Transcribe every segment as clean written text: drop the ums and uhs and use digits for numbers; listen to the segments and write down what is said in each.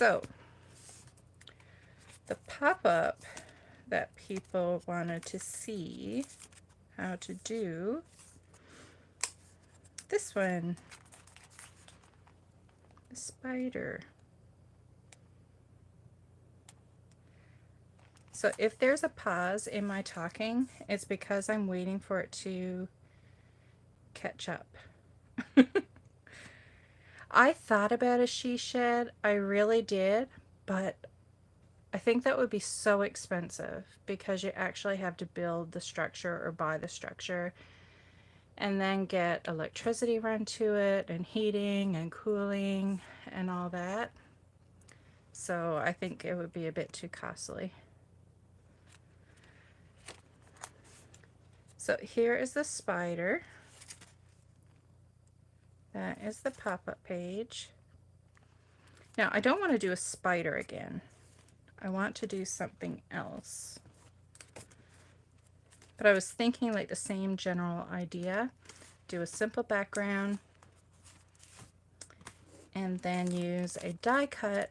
So, the pop-up that people wanted to see how to do, this one, the spider. So if there's a pause in my talking, it's because I'm waiting for it to catch up. I thought about a she shed, I really did, but I think that would be so expensive because you actually have to build the structure or buy the structure and then get electricity run to it and heating and cooling and all that. So I think it would be a bit too costly. So here is the spider. That is the pop-up page. Now I don't want to do a spider again. I want to do something else. But I was thinking like the same general idea. Do a simple background and then use a die cut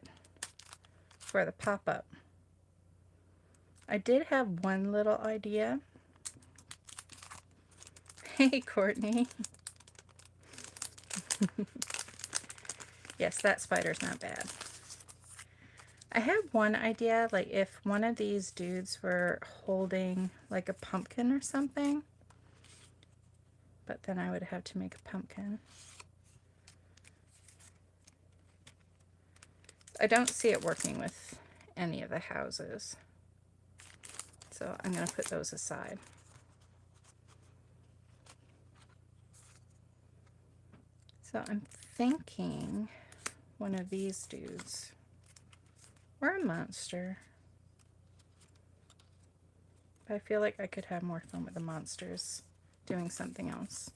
for the pop-up. I did have one little idea. Hey, Courtney. Yes, that spider's not bad. I had one idea, like if one of these dudes were holding like a pumpkin or something, but then I would have to make a pumpkin. I don't see it working with any of the houses, so I'm going to put those aside. So I'm thinking one of these dudes, or a monster. But I feel like I could have more fun with the monsters doing something else.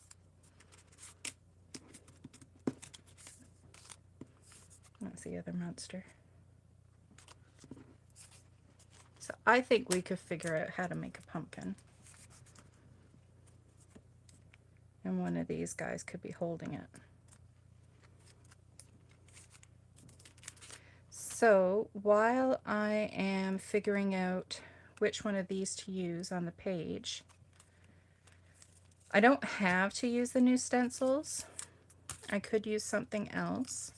That's the other monster. So I think we could figure out how to make a pumpkin. And one of these guys could be holding it. So while I am figuring out which one of these to use on the page, I don't have to use the new stencils. I could use something else.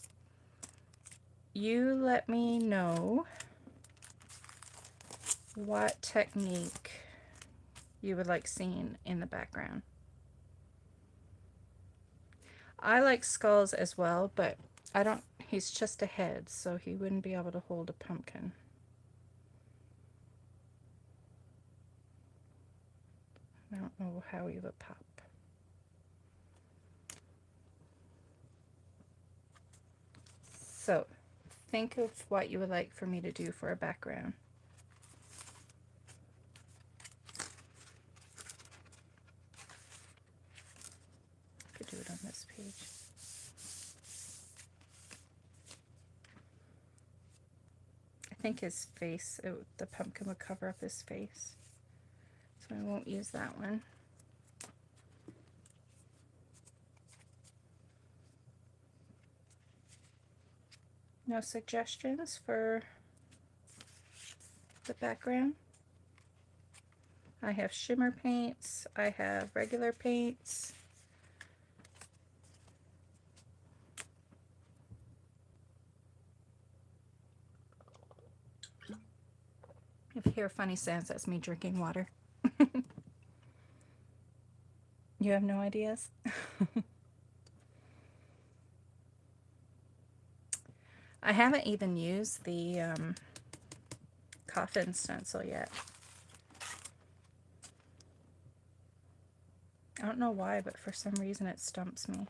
You let me know what technique you would like seen in the background. I like skulls as well, but I don't, he's just a head, so he wouldn't be able to hold a pumpkin. I don't know how he would pop. So think of what you would like for me to do for a background. I could do it on this page. I think his face, the pumpkin would cover up his face. So I won't use that one. No suggestions for the background? I have shimmer paints, I have regular paints. If you hear funny sounds, that's me drinking water. You have no ideas? I haven't even used the coffin stencil yet. I don't know why, but for some reason it stumps me.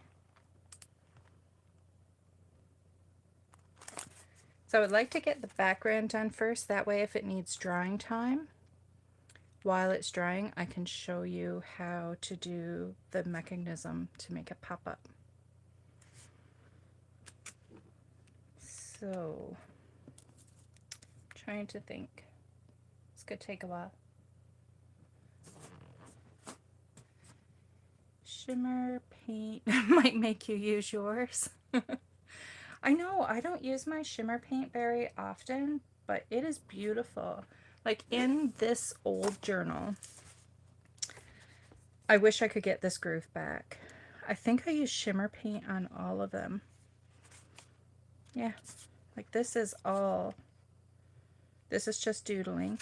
So I would like to get the background done first. That way if it needs drying time, while it's drying, I can show you how to do the mechanism to make it pop up. So, trying to think. This could take a while. Shimmer paint might make you use yours. I know I don't use my shimmer paint very often, but it is beautiful. Like in this old journal, I wish I could get this groove back. I think I use shimmer paint on all of them. Yeah, like this is just doodling,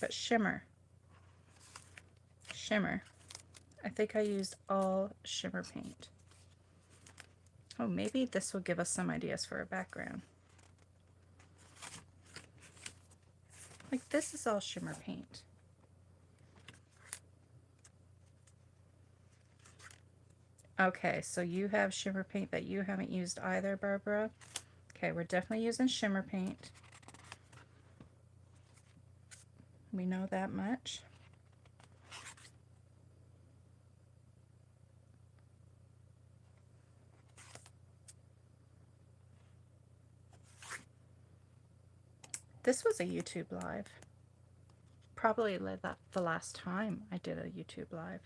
but shimmer. I think I used all shimmer paint. Oh, maybe this will give us some ideas for a background. Like this is all shimmer paint. Okay, so you have shimmer paint that you haven't used either, Barbara. Okay, we're definitely using shimmer paint. We know that much. This was a YouTube live. Probably the last time I did a YouTube live.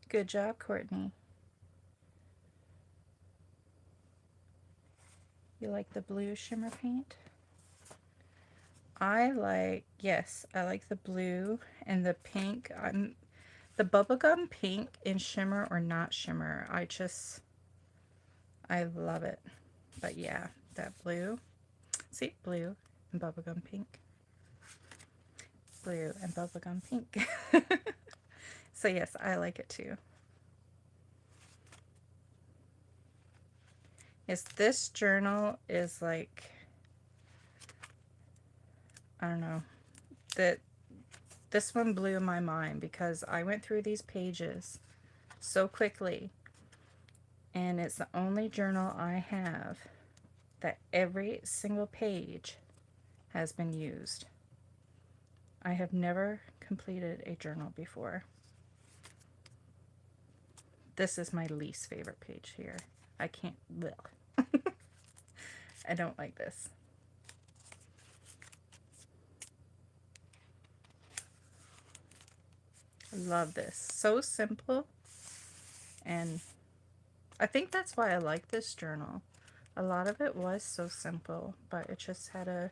Good job, Courtney. You like the blue shimmer paint? Yes, I like the blue and the pink. The bubblegum pink in shimmer or not shimmer. I love it. But yeah, that blue. See, blue and bubblegum pink. Blue and bubblegum pink. So yes, I like it too. Yes, this journal is like, I don't know, that this one blew my mind because I went through these pages so quickly, and it's the only journal I have that every single page has been used. I have never completed a journal before. This is my least favorite page here. I can't, bleh. I don't like this. I love this. So simple, and I think that's why I like this journal. A lot of it was so simple, but it just had a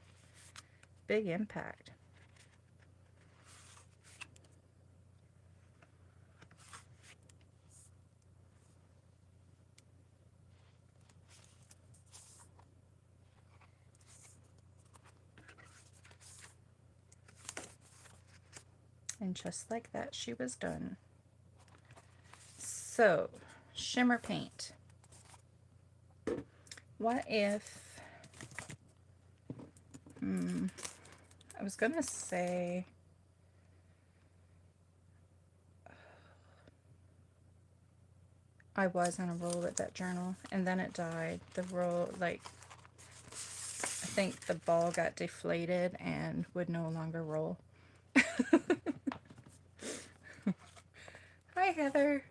big impact. And just like that, she was done. So, shimmer paint. What if, I was gonna say, I was on a roll with that journal, and then it died. The roll, like, I think the ball got deflated and would no longer roll. Hi, Heather.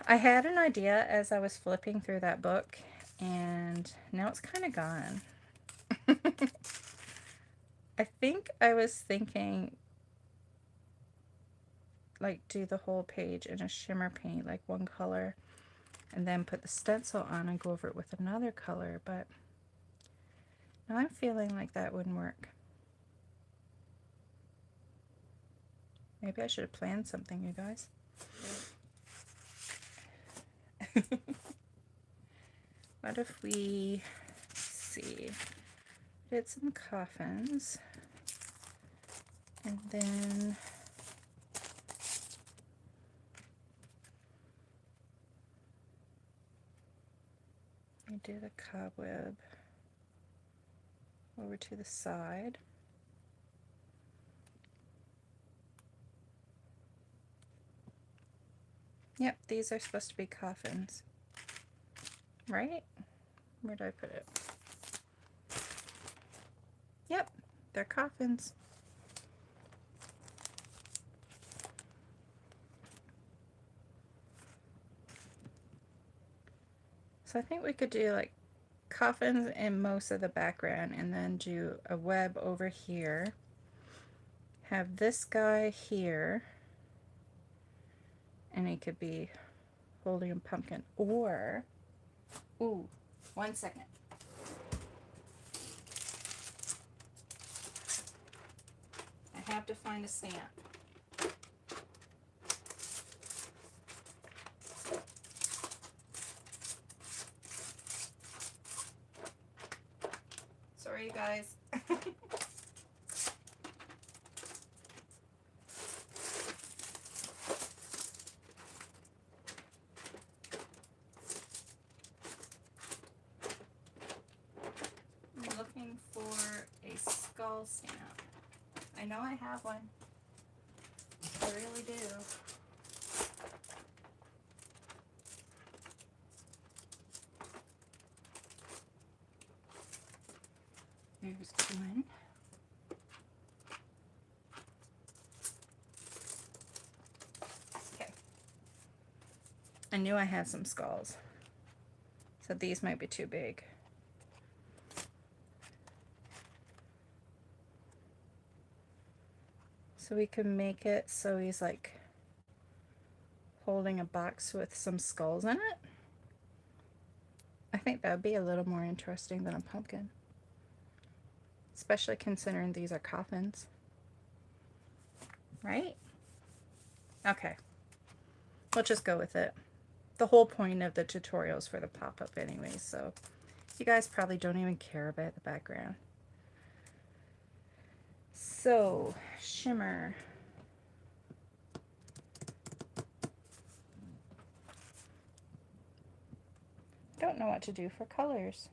I had an idea as I was flipping through that book, and now it's kind of gone. I think I was thinking, like, do the whole page in a shimmer paint, like one color, and then put the stencil on and go over it with another color, but now I'm feeling like that wouldn't work. Maybe I should have planned something, you guys. What if we, see, did some coffins, and then we did a cobweb over to the side. Yep, these are supposed to be coffins, right? Where did I put it? Yep, they're coffins. So I think we could do like coffins in most of the background, and then do a web over here. Have this guy here, and he could be holding a pumpkin. Or, ooh, 1 second. I have to find a stamp. Sorry, you guys. I'm looking for a skull stamp. I know I have one. I really do. There's one. Okay. I knew I had some skulls. So these might be too big. So we can make it so he's like holding a box with some skulls in it. I think that would be a little more interesting than a pumpkin. Especially considering these are coffins. Right? Okay. We'll just go with it. The whole point of the tutorial is for the pop-up anyway, so you guys probably don't even care about the background. So, shimmer. Don't know what to do for colors.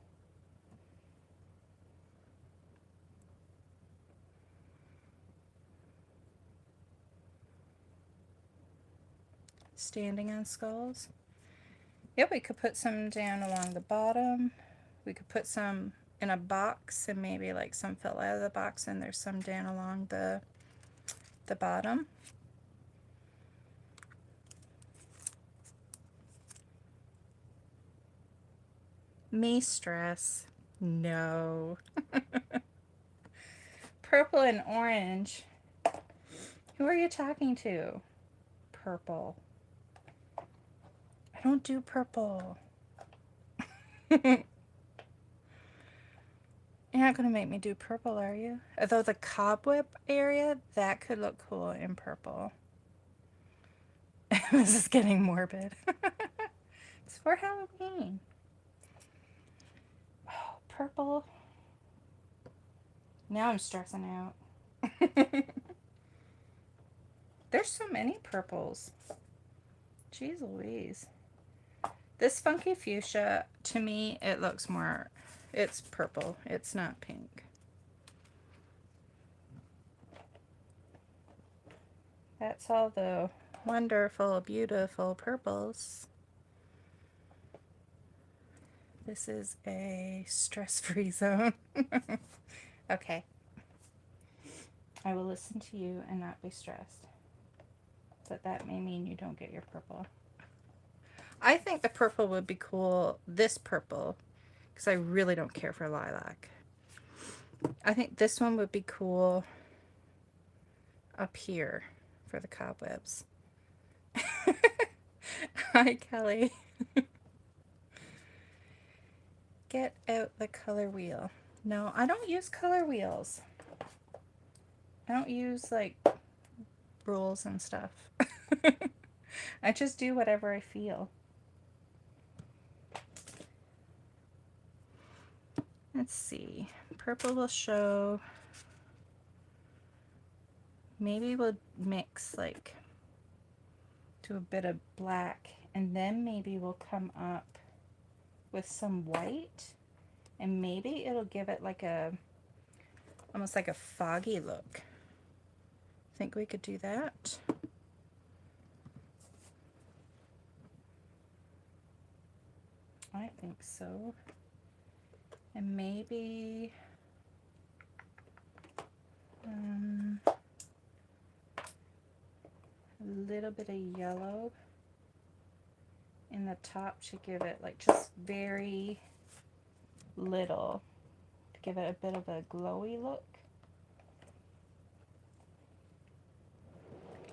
Standing on skulls. Yep, we could put some down along the bottom. We could put some in a box and maybe like some fell out of the box and there's some down along the bottom. Me stress. No. Purple and orange. Who are you talking to? Purple. I don't do purple. You're not going to make me do purple, are you? Although the cobweb area, that could look cool in purple. This is getting morbid. It's for Halloween. Oh, purple. Now I'm stressing out. There's so many purples. Jeez Louise. This funky fuchsia, to me, it looks more, it's purple. It's not pink. That's all the wonderful, beautiful purples. This is a stress-free zone. Okay. I will listen to you and not be stressed. But that may mean you don't get your purple. I think the purple would be cool, this purple, because I really don't care for lilac. I think this one would be cool up here for the cobwebs. Hi, Kelly. Get out the color wheel. No, I don't use color wheels. I don't use, like, rules and stuff. I just do whatever I feel. Let's see. Purple will show. Maybe we'll mix, like, to a bit of black, and then maybe we'll come up with some white, and maybe it'll give it like a, almost like a foggy look. Think we could do that? I think so. And maybe a little bit of yellow in the top to give it like just very little, to give it a bit of a glowy look.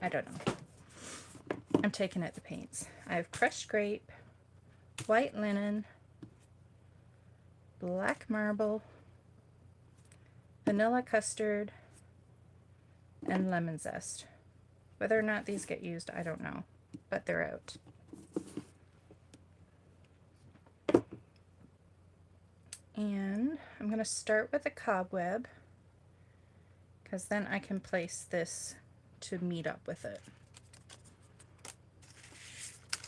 I don't know. I'm taking out the paints. I have crushed grape, white linen, black marble, vanilla custard, and lemon zest. Whether or not these get used, I don't know, but they're out. And I'm going to start with a cobweb, because then I can place this to meet up with it.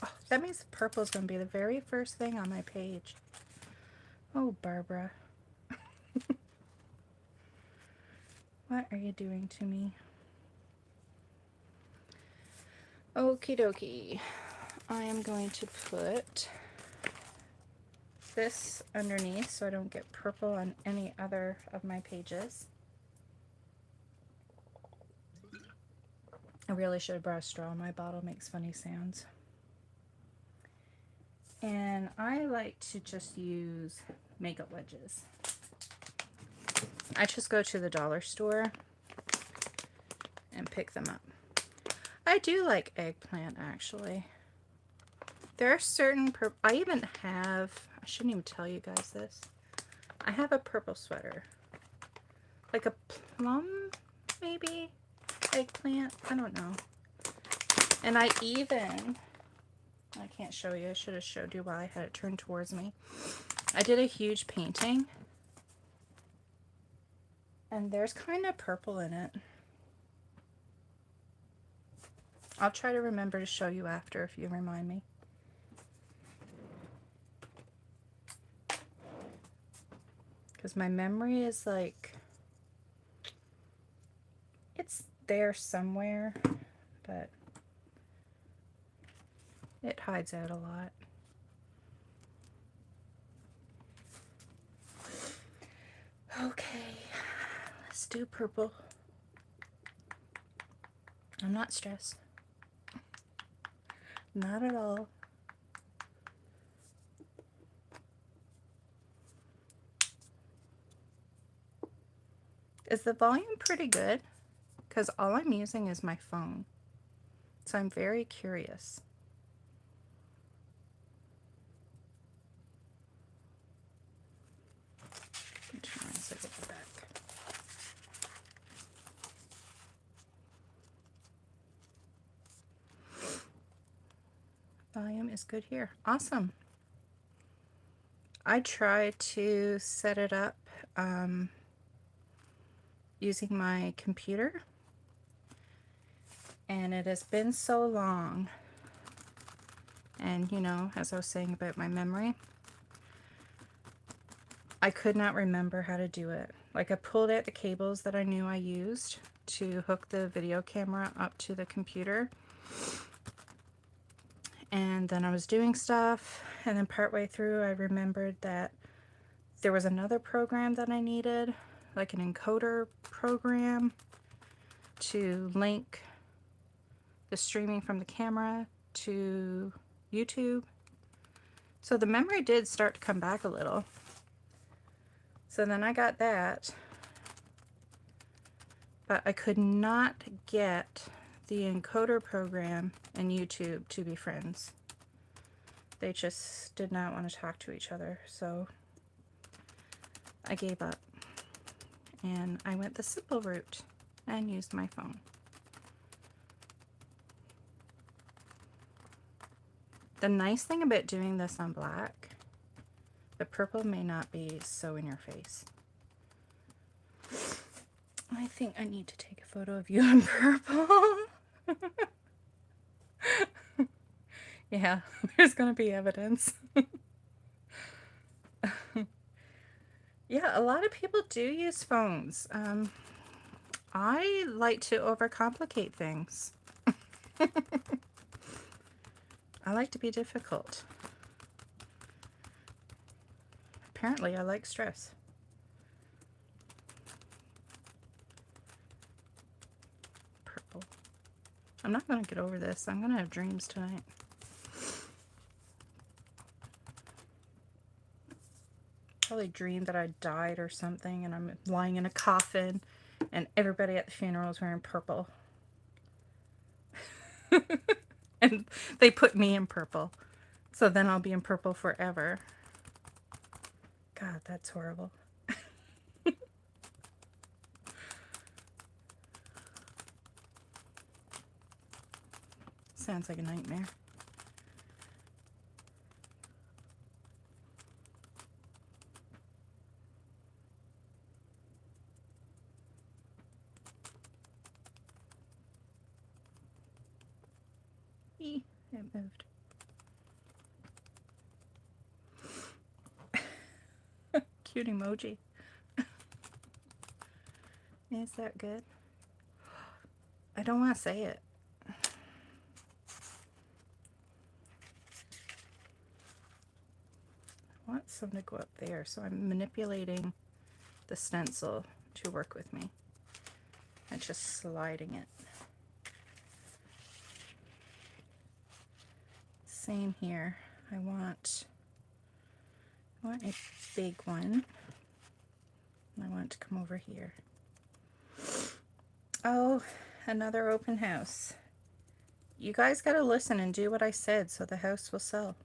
Oh, that means the purple is going to be the very first thing on my page. Oh, Barbara. What are you doing to me? Okie dokie. I am going to put this underneath so I don't get purple on any other of my pages. I really should have brought a straw. My bottle makes funny sounds. And I like to just use makeup wedges. I just go to the dollar store and pick them up. I do like eggplant, actually. There are certain I even have, I shouldn't even tell you guys this. I have a purple sweater. Like a plum, maybe? Eggplant? I don't know. And I can't show you. I should have showed you while I had it turned towards me. I did a huge painting. And there's kind of purple in it. I'll try to remember to show you after if you remind me. Because my memory is like, it's there somewhere, but it hides out a lot. Okay, let's do purple. I'm not stressed. Not at all. Is the volume pretty good? Because all I'm using is my phone. So I'm very curious. Turn around so I get the back. Volume is good here. Awesome. I try to set it up using my computer, and it has been so long, and you know, as I was saying about my memory, I could not remember how to do it. Like, I pulled out the cables that I knew I used to hook the video camera up to the computer, and then I was doing stuff, and then partway through I remembered that there was another program that I needed, like an encoder program, to link the streaming from the camera to YouTube. So the memory did start to come back a little. So then I got that, but I could not get the encoder program and YouTube to be friends. They just did not want to talk to each other, so I gave up. And I went the simple route and used my phone. The nice thing about doing this on black, the purple may not be so in your face. I think I need to take a photo of you in purple. Yeah, there's gonna be evidence. Yeah, a lot of people do use phones. I like to overcomplicate things. I like to be difficult. Apparently, I like stress. Purple. I'm not going to get over this. I'm going to have dreams tonight. Probably dreamed that I died or something, and I'm lying in a coffin, and everybody at the funeral is wearing purple. And And they put me in purple. So then I'll be in purple forever. God, that's horrible. Sounds like a nightmare. Eee, it moved. Cute emoji. Is that good? I don't want to say it. I want some to go up there, so I'm manipulating the stencil to work with me. I'm just sliding it. Same here. I want a big one. I want it to come over here. Oh, another open house. You guys gotta listen and do what I said so the house will sell.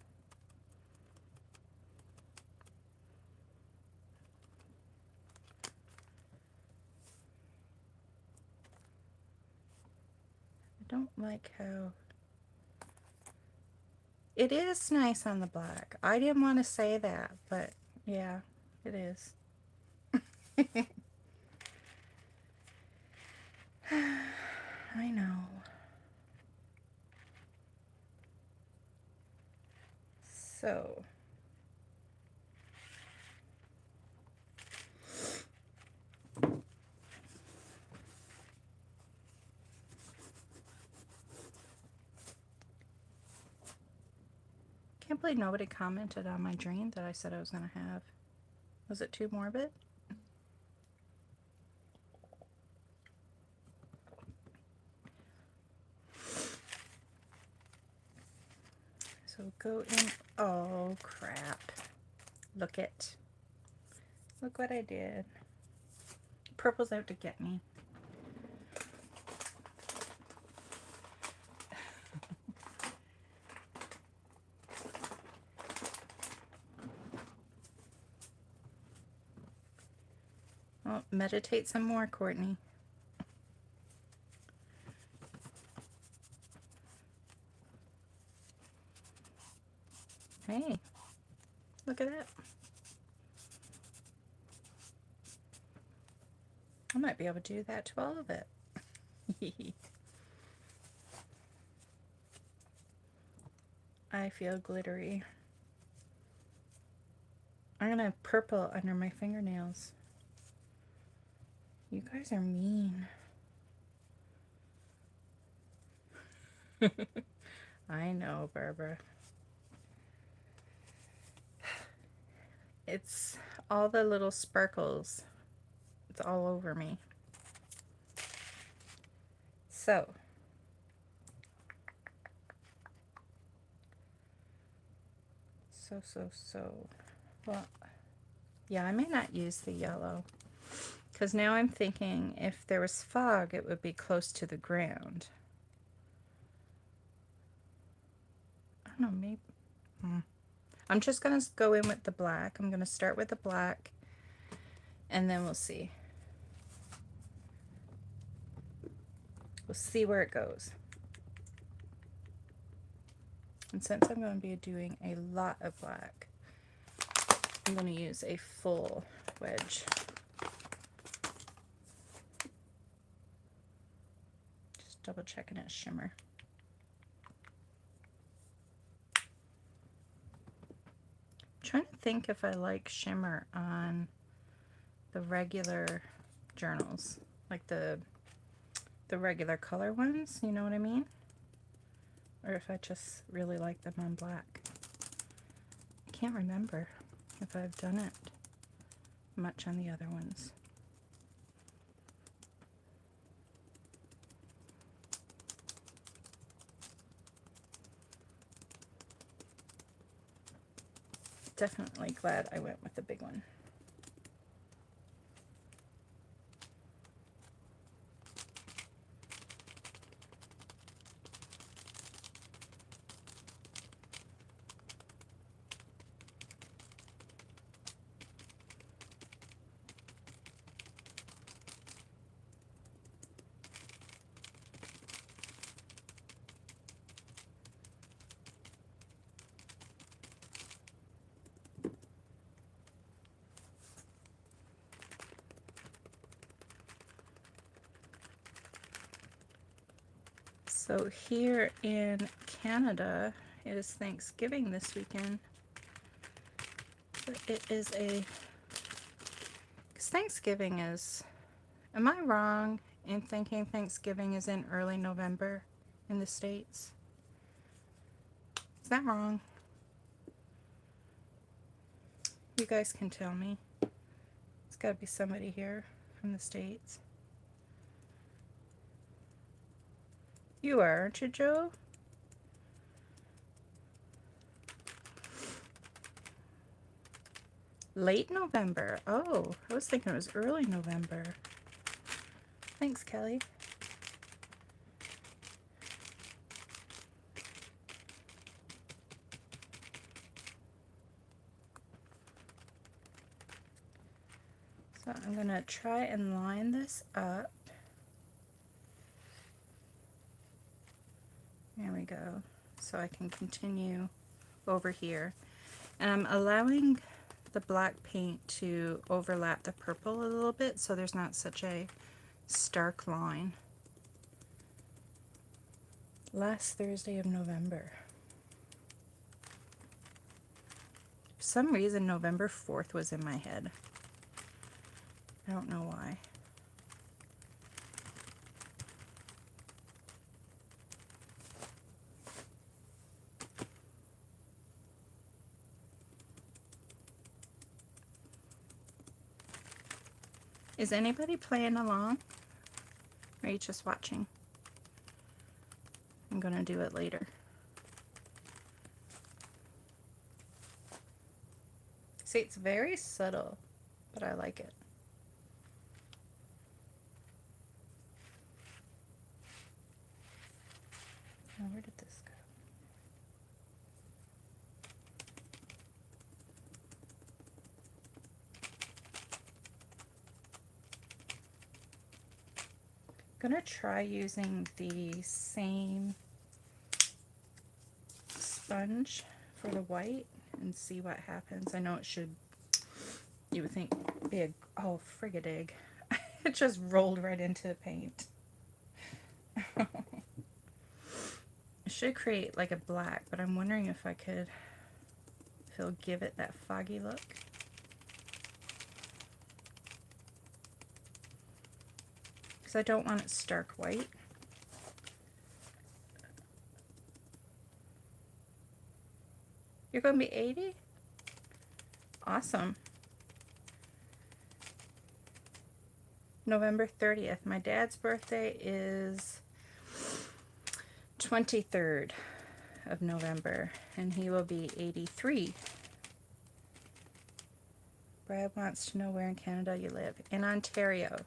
I don't like how... It is nice on the black. I didn't want to say that, but yeah, it is. I know. So, can't believe nobody commented on my dream that I said I was going to have. Was it too morbid? So go in. Oh, crap. Look it. Look what I did. Purple's out to get me. Oh, meditate some more, Courtney. Hey, look at that. I might be able to do that to all of it. I feel glittery. I'm gonna have purple under my fingernails. You guys are mean. I know, Barbara. It's all the little sparkles. It's all over me. So, well, yeah, I may not use the yellow because now I'm thinking if there was fog, it would be close to the ground. I don't know, maybe. I'm just going to go in with the black. I'm going to start with the black and then we'll see. We'll see where it goes. And since I'm going to be doing a lot of black, I'm going to use a full wedge. Just double checking its shimmer. I'm trying to think if I like shimmer on the regular journals, like the regular color ones, you know what I mean? Or if I just really like them on black. I can't remember if I've done it much on the other ones. Definitely glad I went with the big one. So here in Canada, it is Thanksgiving this weekend. But it is a... 'cause Thanksgiving is... Am I wrong in thinking Thanksgiving is in early November in the States? Is that wrong? You guys can tell me. There's got to be somebody here from the States. You are, aren't you, Joe? Late November. Oh, I was thinking it was early November. Thanks, Kelly. So I'm going to try and line this up. There we go. So I can continue over here. And I'm allowing the black paint to overlap the purple a little bit so there's not such a stark line. Last Thursday of November. For some reason November 4th was in my head. I don't know why. Is anybody playing along? Or are you just watching? I'm gonna do it later. See, it's very subtle, but I like it. Now, where did this go? I'm gonna try using the same sponge for the white and see what happens. I know it should, you would think, be a, oh, frigadig. It just rolled right into the paint. It should create like a black, but I'm wondering if I could, if it'll give it that foggy look. Because I don't want it stark white. You're going to be 80? Awesome. November 30th. My dad's birthday is 23rd of November, and he will be 83. Brad wants to know where in Canada you live. In Ontario.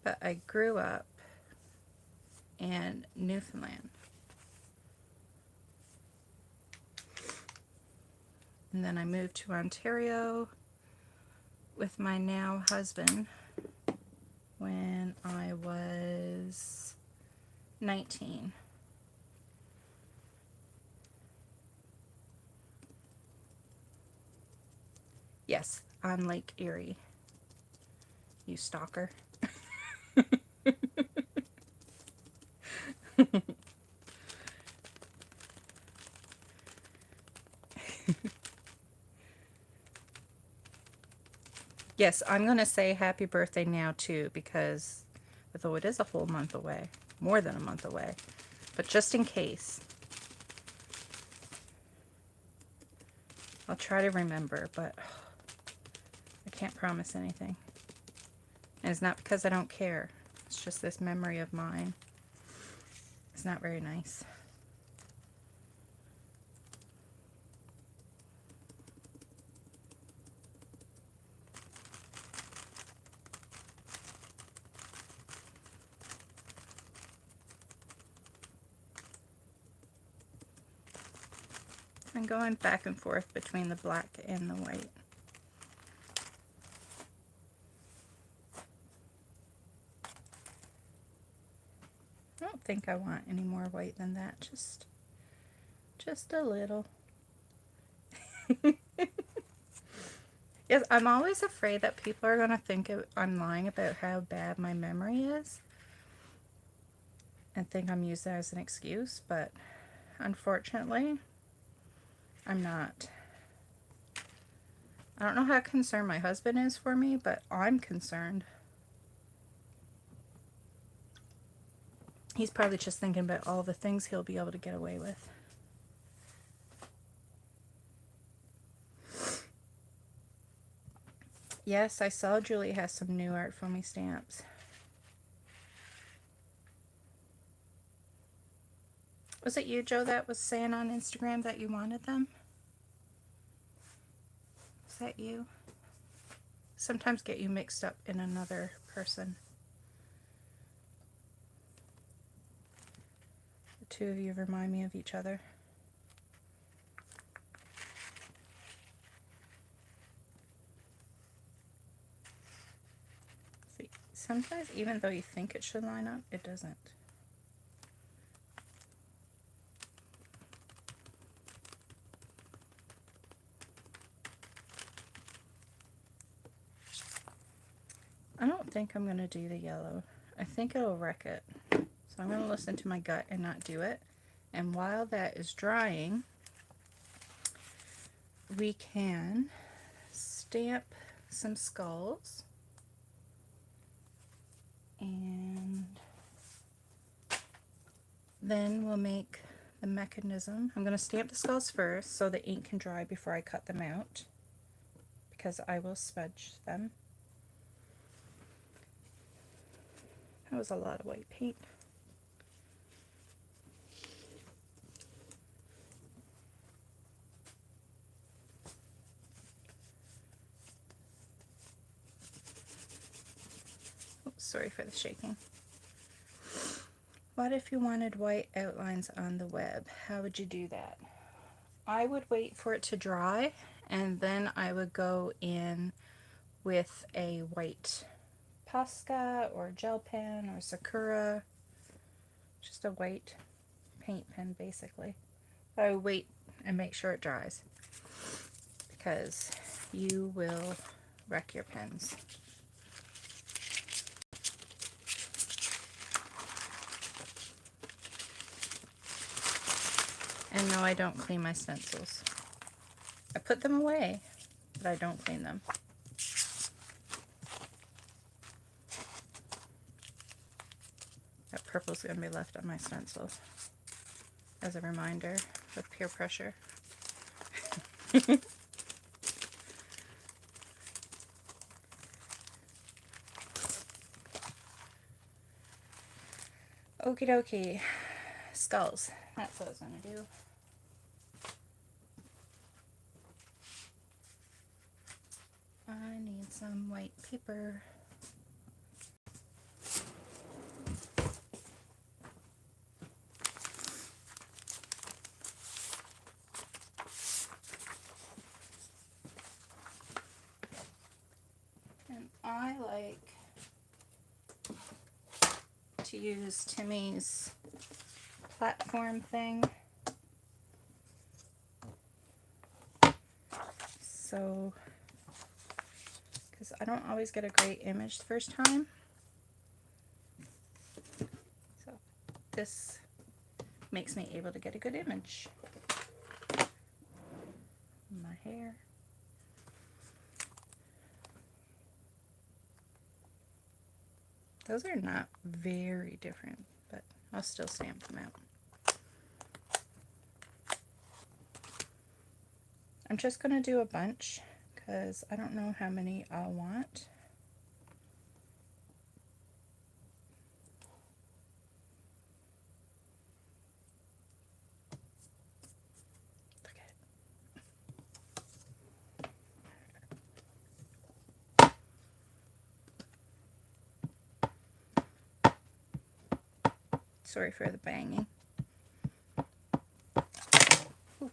But I grew up in Newfoundland. And then I moved to Ontario with my now husband when I was 19. Yes, on Lake Erie. You stalker. Yes, I'm going to say happy birthday now too, because although it is a whole month away, more than a month away, but just in case, I'll try to remember, but I can't promise anything. And it's not because I don't care. It's just this memory of mine. It's not very nice. I'm going back and forth between the black and the white. I don't think I want any more white than that, just a little. Yes, I'm always afraid that people are going to think I'm lying about how bad my memory is and think I'm using that as an excuse, but unfortunately, I'm not. I don't know how concerned my husband is for me, but I'm concerned. He's probably just thinking about all the things he'll be able to get away with. Yes, I saw Julie has some new art for me stamps. Was it you, Joe, that was saying on Instagram that you wanted them? Is that you? Sometimes get you mixed up in another person. The two of you remind me of each other. See, sometimes even though you think it should line up, it doesn't. I don't think I'm going to do the yellow. I think it'll wreck it. So I'm going to listen to my gut and not do it. And while that is drying, we can stamp some skulls. And then we'll make the mechanism. I'm going to stamp the skulls first so the ink can dry before I cut them out, because I will smudge them. That was a lot of white paint. Oops, sorry for the shaking. What if you wanted white outlines on the web? How would you do that? I would wait for it to dry, and then I would go in with a white Posca or gel pen or Sakura, just a white paint pen basically. But I would wait and make sure it dries, because you will wreck your pens. And no, I don't clean my stencils. I put them away, but I don't clean them. That purple's going to be left on my stencil as a reminder of peer pressure. Okie dokie. Skulls. That's what I was going to do. I need some white paper. And I like to use Timmy's platform thing. So, because I don't always get a great image the first time. So this makes me able to get a good image. My hair. Those are not very different, but I'll still stamp them out. I'm just going to do a bunch because I don't know how many I'll want. Look at it. Sorry for the banging. Ooh.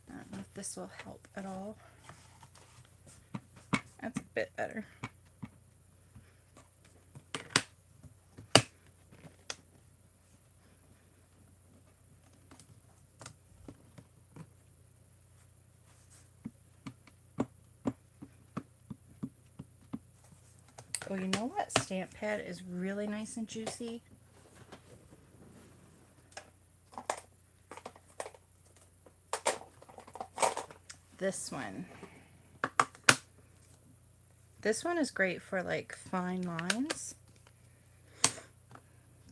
I don't know if this will help at all. That's a bit better. Oh, you know what stamp pad is really nice and juicy? This one. This one is great for like fine lines,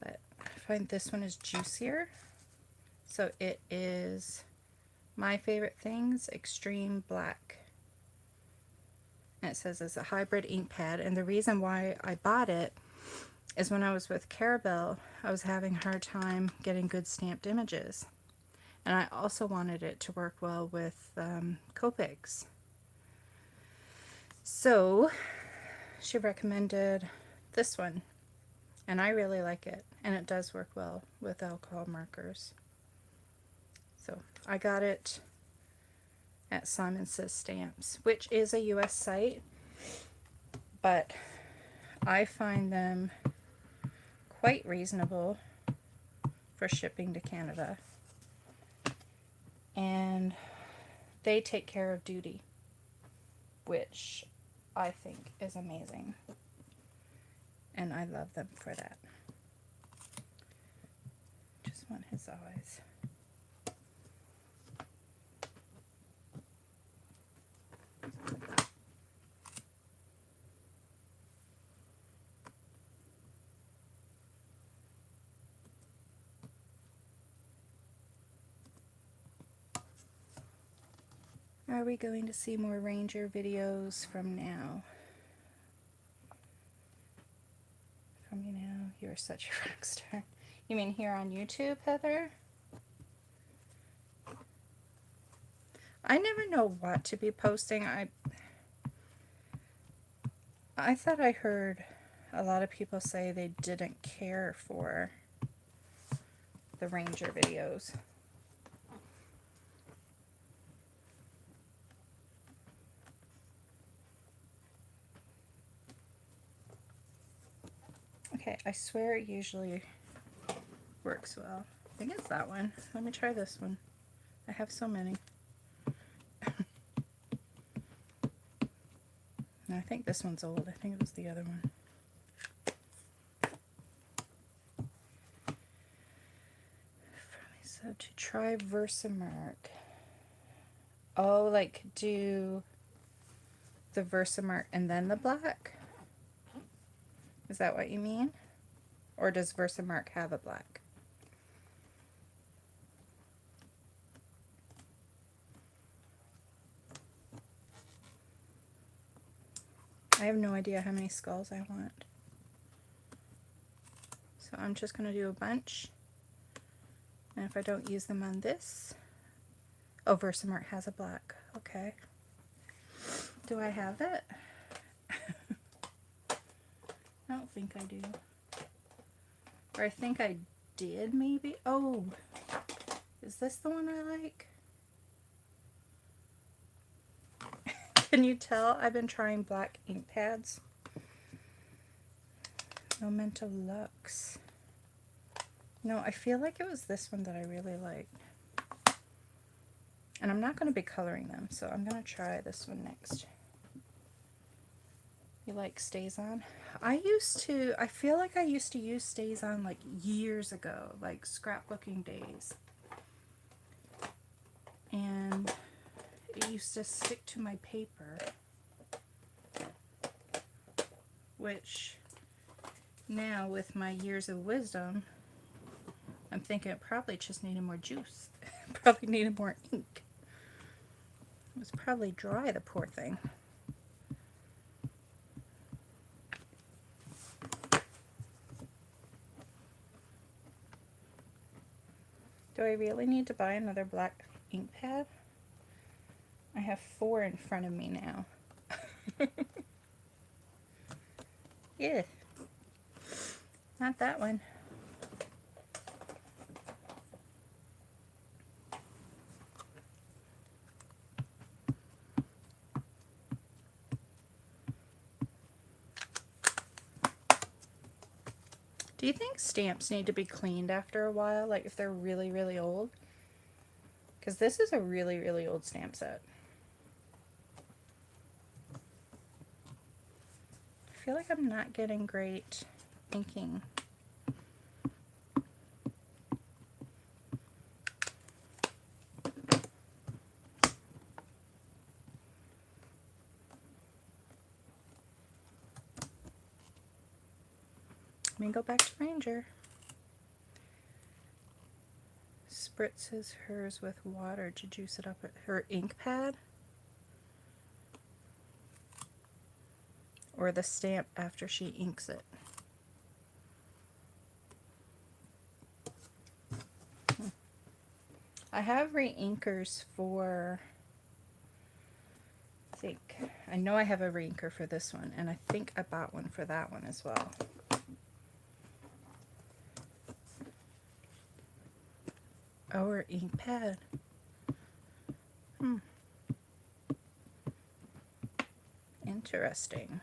but I find this one is juicier. So it is My Favorite Things Extreme Black. And it says it's a hybrid ink pad, and the reason why I bought it is when I was with Carabelle, I was having a hard time getting good stamped images. And I also wanted it to work well with Copics. So she recommended this one, and I really like it, and it does work well with alcohol markers. So I got it at Simon Says Stamps, which is a US site, but I find them quite reasonable for shipping to Canada. And they take care of duty, which I think is amazing. And I love them for that. Just want his eyes. Are we going to see more Ranger videos from now? From you now, you're such a rock star. You mean here on YouTube, Heather? I never know what to be posting. I thought I heard a lot of people say they didn't care for the Ranger videos. Okay, I swear it usually works well. I think it's that one. Let me try this one. I have so many. No, I think this one's old. I think it was the other one. So to try Versamark. Oh, like do the Versamark and then the black? Is that what you mean? Or does Versamark have a black? I have no idea how many skulls I want. So I'm just going to do a bunch. And if I don't use them on this... Oh, Versamark has a black. Okay. Do I have it? I don't think I do. Or I think I did, maybe. Oh, is this the one I like? Can you tell I've been trying black ink pads? Memento Lux. No, I feel like it was this one that I really liked. And I'm not going to be coloring them, so I'm going to try this one next. You like Stays On? I feel like I used to use Stays On like years ago, like scrapbooking days. And it used to stick to my paper, which now with my years of wisdom, I'm thinking it probably just needed more juice. Probably needed more ink. It was probably dry, the poor thing. Do I really need to buy another black ink pad? I have 4 in front of me now. Yeah. Not that one. Do you think stamps need to be cleaned after a while, like if they're really, really old? Because this is a really, really old stamp set. I feel like I'm not getting great inking. Let me go back to Ranger. Spritzes hers with water to juice it up at her ink pad. Or the stamp after she inks it. I have re-inkers for, I know I have a re-inker for this one, and I think I bought one for that one as well. Oh, her ink pad. Interesting.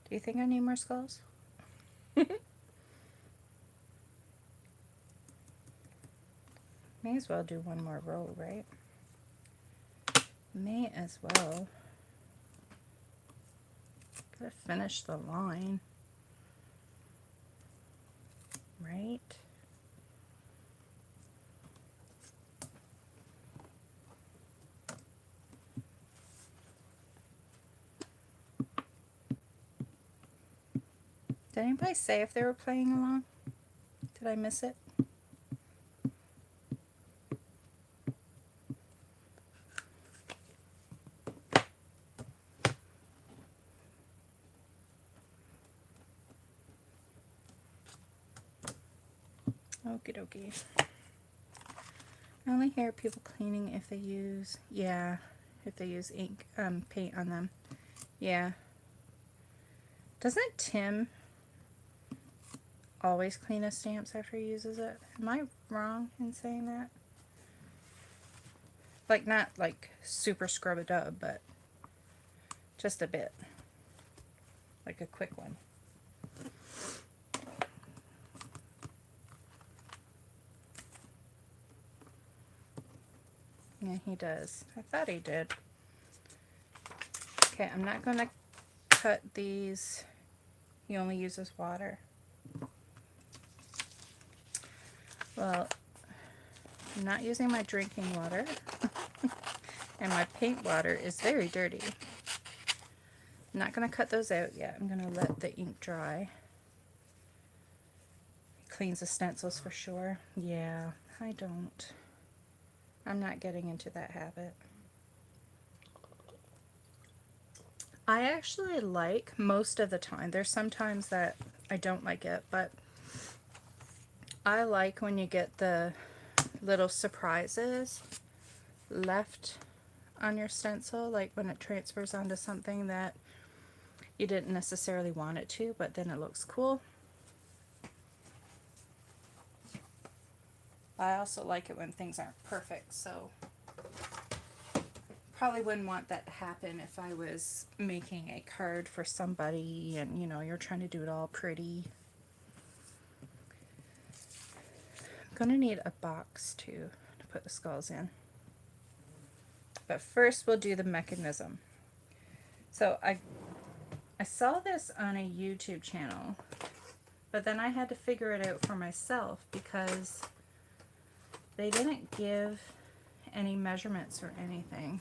Do you think I need more skulls? May as well do one more row, right? May as well. Gotta finish the line. Right? Did anybody say if they were playing along? Did I miss it? Okie dokie. I only hear people cleaning if they use, if they use ink, paint on them. Yeah. Doesn't Tim always clean his stamps after he uses it? Am I wrong in saying that? Like, not like super scrub-a-dub, but just a bit. Like a quick one. Yeah, he does. I thought he did. Okay, I'm not going to cut these. He only uses water. Well, I'm not using my drinking water. And my paint water is very dirty. I'm not going to cut those out yet. I'm going to let the ink dry. It cleans the stencils for sure. Yeah, I don't. I'm not getting into that habit. I actually like most of the time. There's some times that I don't like it, but I like when you get the little surprises left on your stencil, like when it transfers onto something that you didn't necessarily want it to, but then it looks cool. I also like it when things aren't perfect, so probably wouldn't want that to happen if I was making a card for somebody and, you know, you're trying to do it all pretty. I'm going to need a box too to put the skulls in. But first we'll do the mechanism. So I saw this on a YouTube channel, but then I had to figure it out for myself because they didn't give any measurements or anything.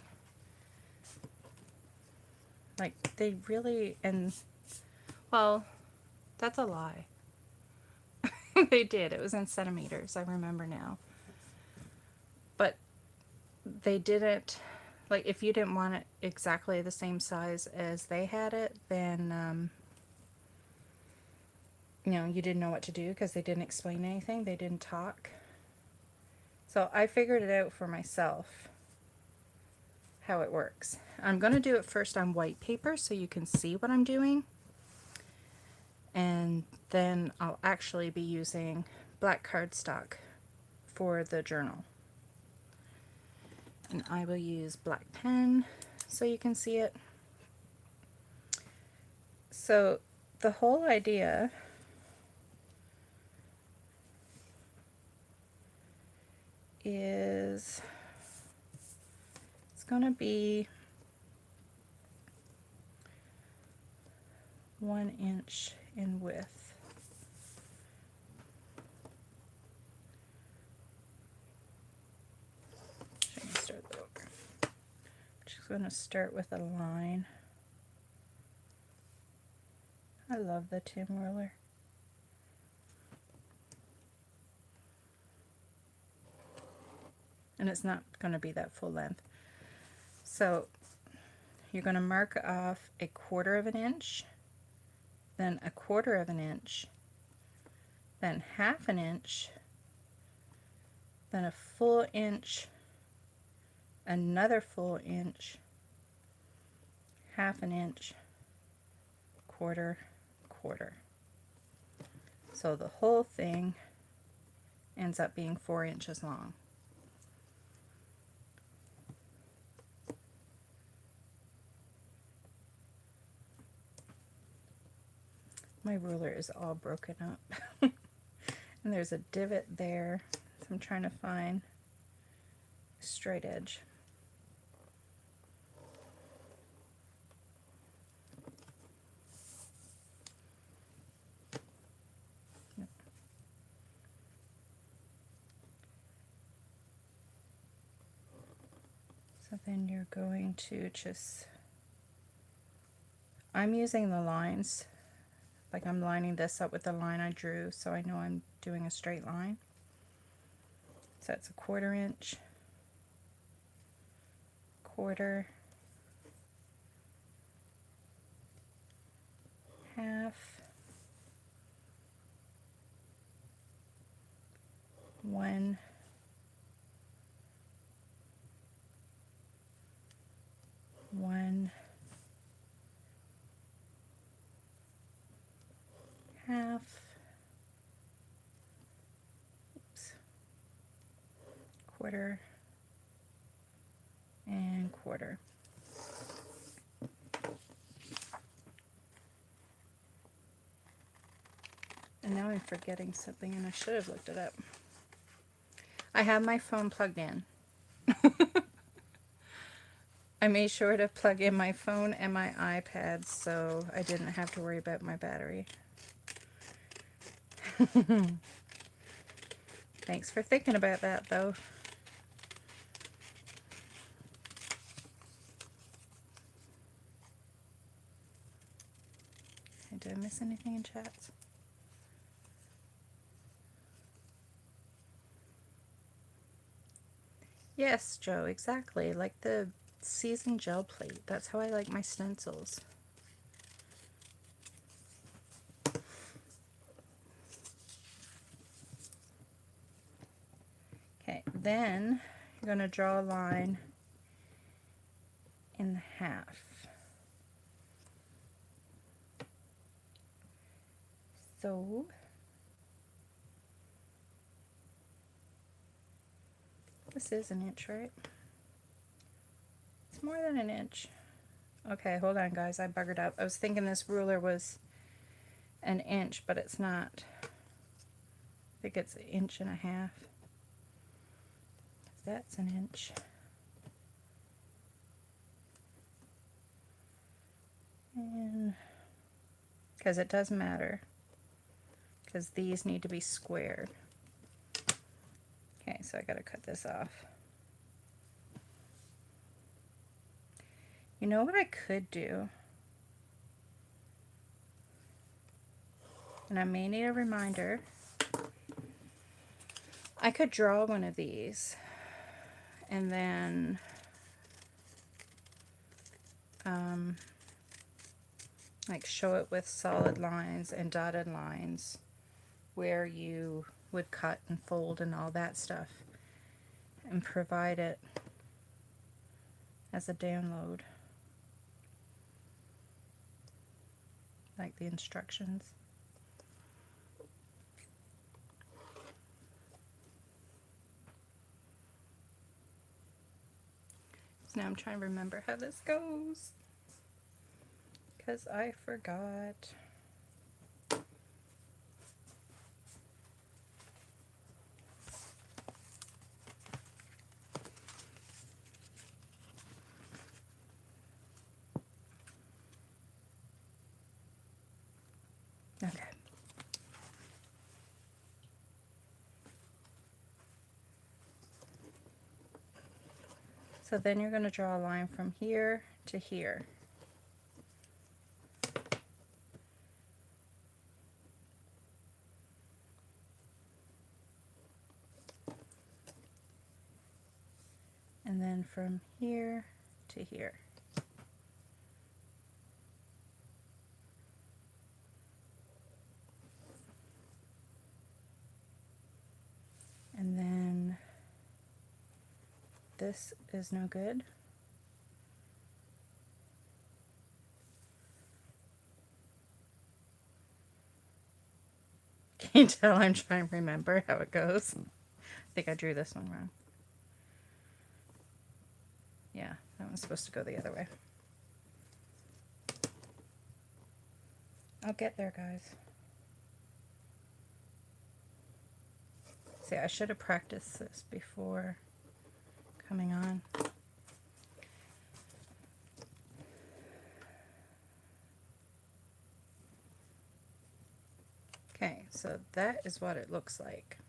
Like, they really, and, well, that's a lie. They did. It was in centimeters, I remember now. But they didn't, like, if you didn't want it exactly the same size as they had it, then, you know, you didn't know what to do because they didn't explain anything. They didn't talk. So I figured it out for myself how it works. I'm going to do it first on white paper so you can see what I'm doing. And then I'll actually be using black cardstock for the journal. And I will use black pen so you can see it. So the whole idea is, it's going to be 1 inch in width. I'm just going to start with a line. I love the Tim ruler. And it's not going to be that full length. So you're going to mark off 1/4 of an inch, then 1/4 of an inch, then 1/2 an inch, then a full inch, another full inch, 1/2 an inch, 1/4, 1/4. So the whole thing ends up being 4 inches long. My ruler is all broken up. And there's a divot there, so I'm trying to find a straight edge. So then you're going to just, I'm using the lines, like I'm lining this up with the line I drew, so I know I'm doing a straight line. So it's 1/4 inch, 1/4, 1/2, 1, 1, 1/2, oops, 1/4, and 1/4. And now I'm forgetting something, and I should have looked it up. I have my phone plugged in. I made sure to plug in my phone and my iPad so I didn't have to worry about my battery. Thanks for thinking about that, though. Did I miss anything in chats? Yes, Joe, exactly. Like the seasoned gel plate. That's how I like my stencils. Okay, then you're going to draw a line in the half. So this is an inch, right? It's more than an inch. Okay, hold on, guys. I buggered up. I was thinking this ruler was an inch, but it's not. I think it's 1.5 inches. That's an inch. And because it does matter, because these need to be squared. Okay, so I gotta cut this off. You know what I could do? And I may need a reminder. I could draw one of these and then like show it with solid lines and dotted lines where you would cut and fold and all that stuff, and provide it as a download, like the instructions. So now I'm trying to remember how this goes, because I forgot. Okay. So then you're going to draw a line from here to here. And then from here to here. And then this is no good. Can you tell I'm trying to remember how it goes? I think I drew this one wrong. Yeah, that one's supposed to go the other way. I'll get there, guys. See, I should have practiced this before coming on. Okay, so that is what it looks like.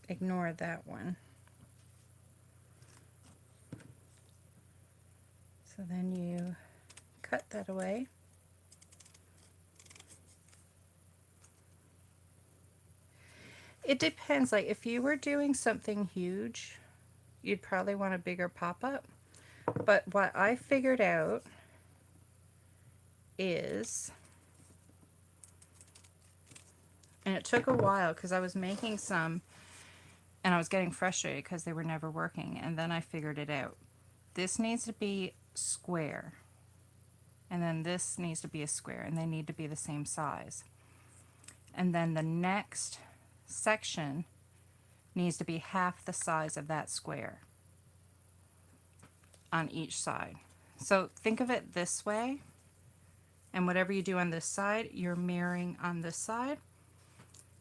Ignore that one. So then you cut that away. It depends, like if you were doing something huge, you'd probably want a bigger pop-up. But what I figured out is, and it took a while because I was making some and I was getting frustrated because they were never working, and then I figured it out. This needs to be square, and then this needs to be a square, and they need to be the same size. And then the next section needs to be half the size of that square on each side. So think of it this way, and whatever you do on this side, you're mirroring on this side.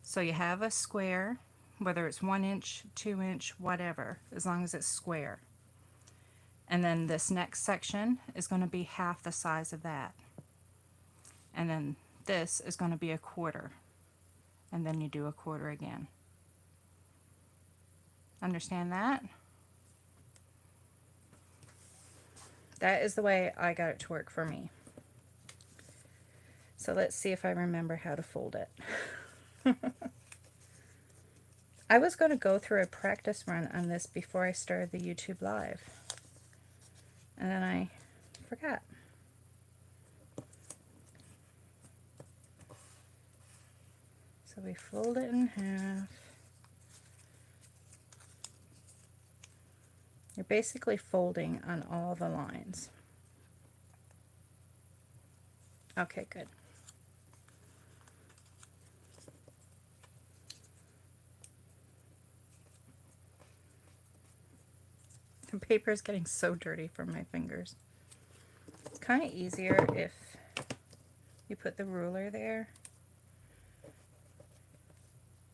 So you have a square, whether it's 1 inch, 2 inch, whatever, as long as it's square. And then this next section is going to be half the size of that. And then this is going to be a quarter. And then you do a quarter again. Understand that? That is the way I got it to work for me. So let's see if I remember how to fold it. I was going to go through a practice run on this before I started the YouTube Live. And then I forgot. So we fold it in half. You're basically folding on all the lines. Okay, good. The paper is getting so dirty from my fingers. It's kind of easier if you put the ruler there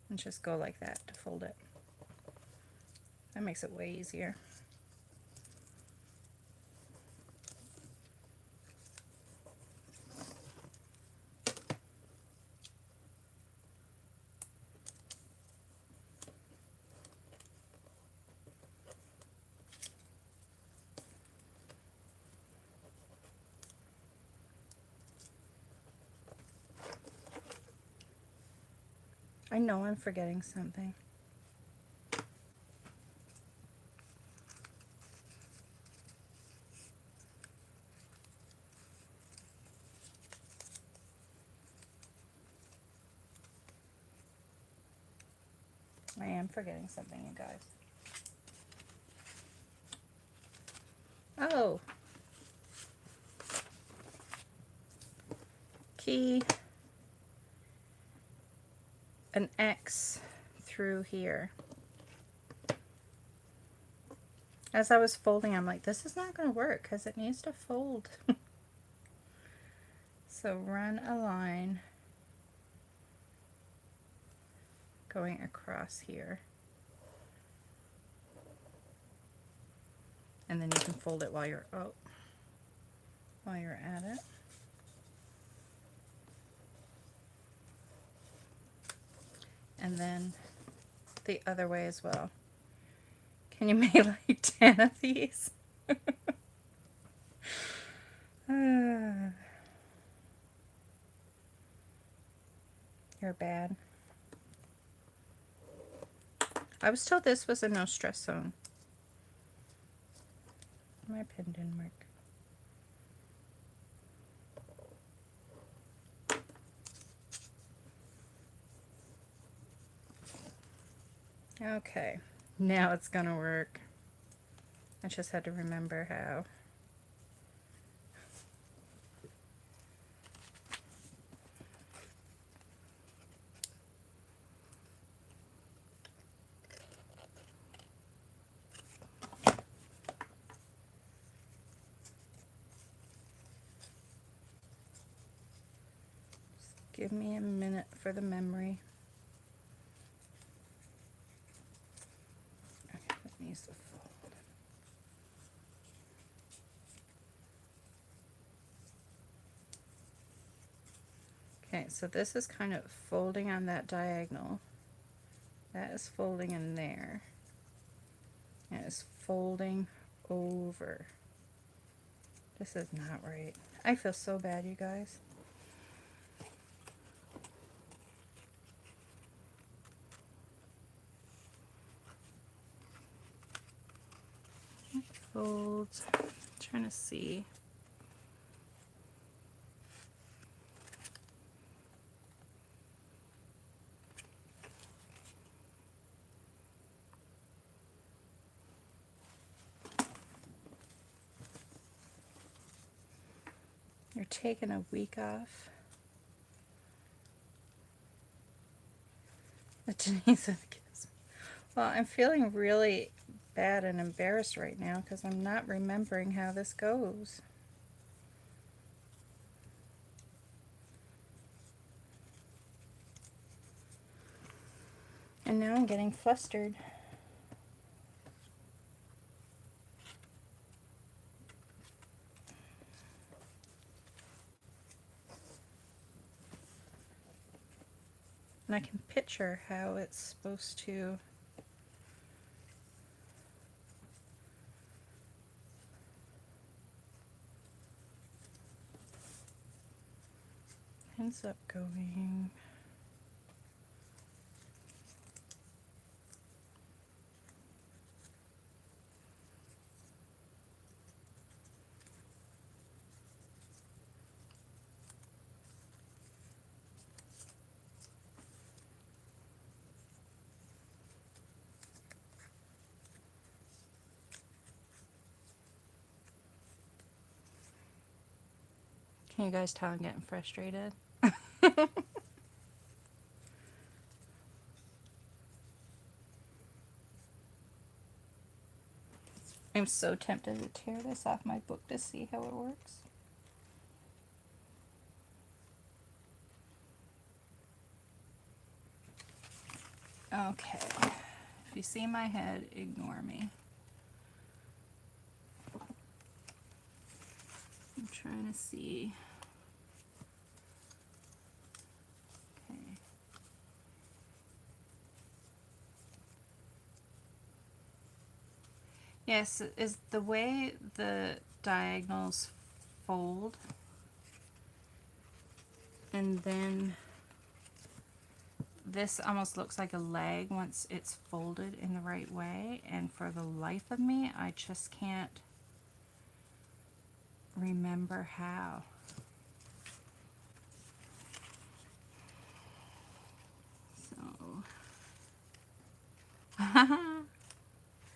and just go like that to fold it. That makes it way easier. I know I'm forgetting something. I am forgetting something, you guys. Oh. Key an X through here. As I was folding, I'm like, this is not going to work because it needs to fold. So run a line going across here. And then you can fold it while you're at it. and then the other way as well. Can you make like 10 of these? You're bad. I was told this was a no stress zone. My pen didn't work. Okay, now it's gonna work. I just had to remember how. Just give me a minute for the memory. Okay, that needs to fold. Okay, so this is kind of folding on that diagonal. That is folding in there. And it's folding over. This is not right. I feel so bad, you guys. Folds. I'm trying to see. You're taking a week off. Denise, well, I'm feeling really bad and embarrassed right now because I'm not remembering how this goes. And now I'm getting flustered. And I can picture how it's supposed to ends up going. Can you guys tell I'm getting frustrated? I'm so tempted to tear this off my book to see how it works. Okay, if you see my head, ignore me. I'm trying to see. Okay. Yes, is the way the diagonals fold, and then this almost looks like a leg once it's folded in the right way, and for the life of me, I just can't remember how. So,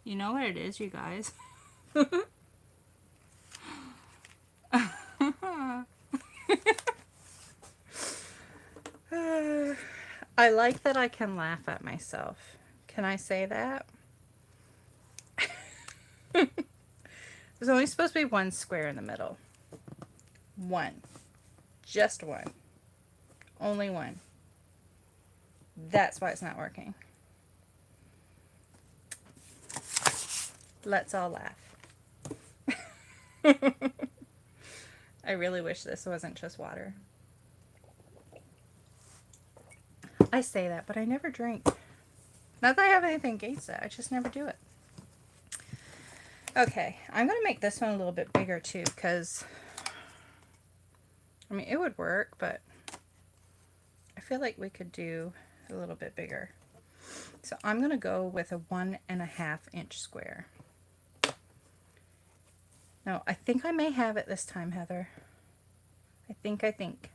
you know what it is, you guys. I like that I can laugh at myself. Can I say that? There's only supposed to be one square in the middle. One. Just one. Only one. That's why it's not working. Let's all laugh. I really wish this wasn't just water. I say that, but I never drink. Not that I have anything against it. I just never do it. Okay, I'm going to make this one a little bit bigger too, because, I mean, it would work, but I feel like we could do a little bit bigger. So I'm going to go with a 1.5 inch square. Now, I think I may have it this time, Heather. I think.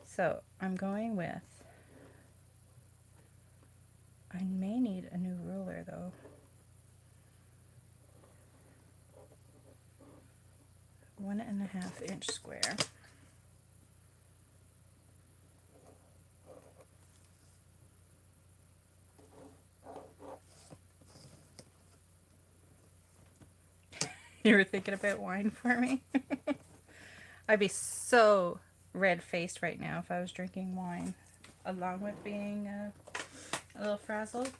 So I'm going with, I may need a new ruler though. 1.5 inch square. You were thinking about wine for me? I'd be so red-faced right now if I was drinking wine, along with being a little frazzled.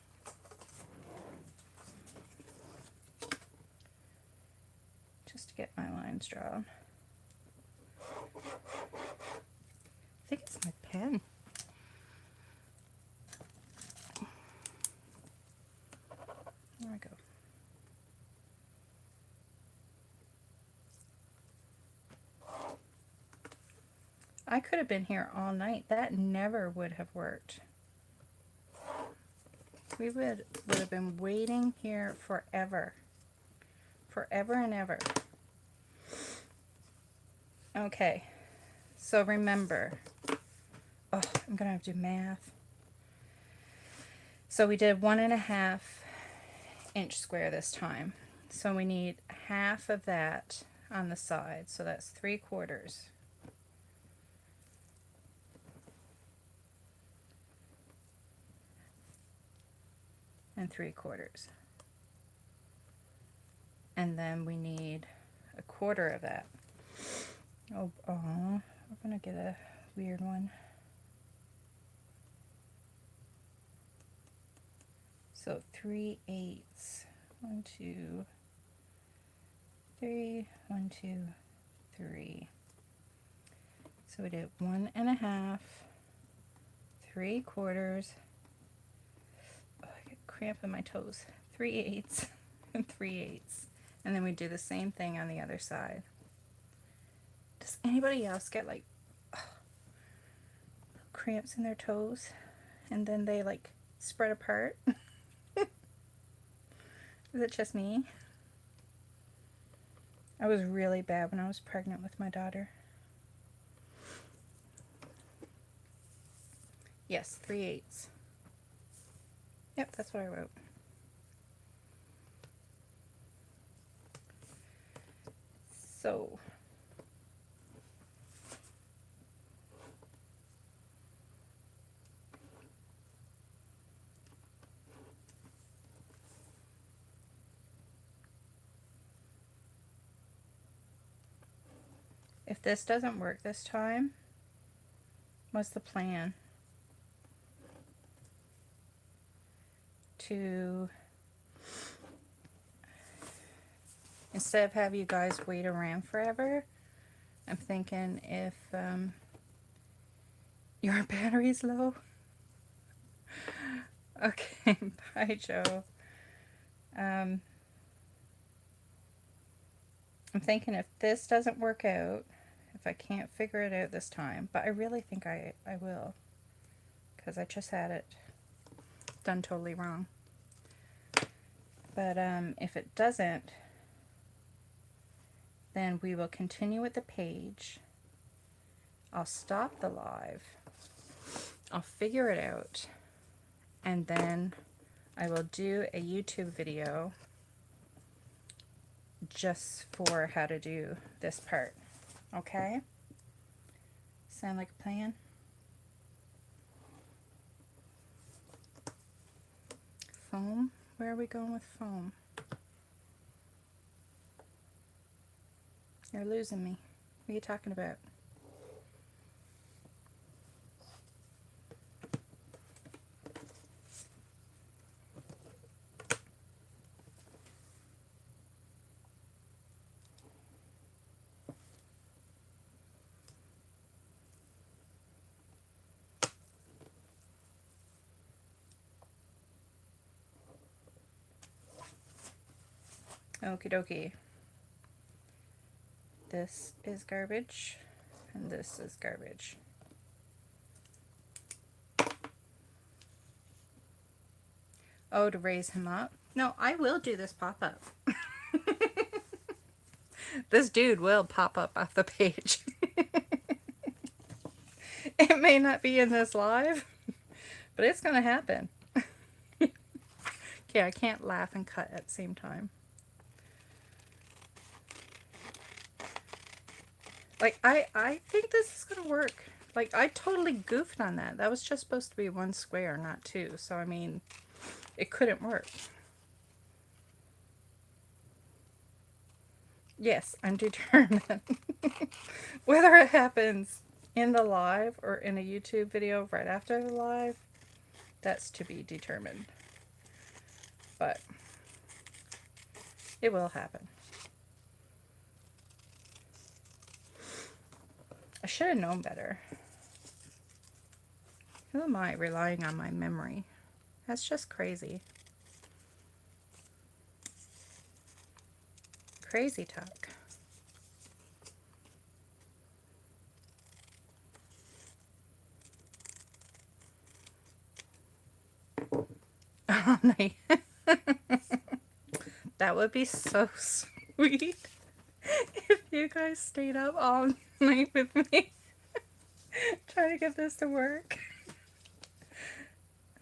Just to get my lines drawn. I think it's my pen. There we go. I could have been here all night. That never would have worked. We would have been waiting here forever. Forever and ever. Okay. So remember. Oh, I'm going to have to do math. So we did 1.5 inch square this time. So we need half of that on the side. So that's 3/4. And 3/4. And then we need 1/4 of that. Oh, we're gonna get a weird one. So 3/8. 1, 2, 3. 1, 2, 3. So we did 1.5, 3/4. Oh, I get cramp in my toes. 3/8 and 3/8. And then we do the same thing on the other side. Does anybody else get like cramps in their toes and then they like spread apart? Is it just me? I was really bad when I was pregnant with my daughter. Yes, 3/8. Yep, that's what I wrote. So if this doesn't work this time, what's the plan? To, instead of have you guys wait around forever, I'm thinking if your battery's low. Okay, bye, Joe. I'm thinking if this doesn't work out, if I can't figure it out this time, but I really think I will, because I just had it done totally wrong. But if it doesn't, then we will continue with the page. I'll stop the live. I'll figure it out. And then I will do a YouTube video just for how to do this part. Okay? Sound like a plan? Foam? Where are we going with foam? You're losing me. What are you talking about? Okie dokie. This is garbage, and this is garbage. Oh, to raise him up? No, I will do this pop-up. This dude will pop up off the page. It may not be in this live, but it's going to happen. Okay, I can't laugh and cut at the same time. Like, I think this is going to work. Like, I totally goofed on that. That was just supposed to be one square, not two. So, I mean, it couldn't work. Yes, I'm determined. Whether it happens in the live or in a YouTube video right after the live, that's to be determined. But it will happen. I should have known better. Who am I relying on my memory? That's just crazy. Crazy talk. Oh, nice. That would be so sweet if you guys stayed up all night with me trying to get this to work.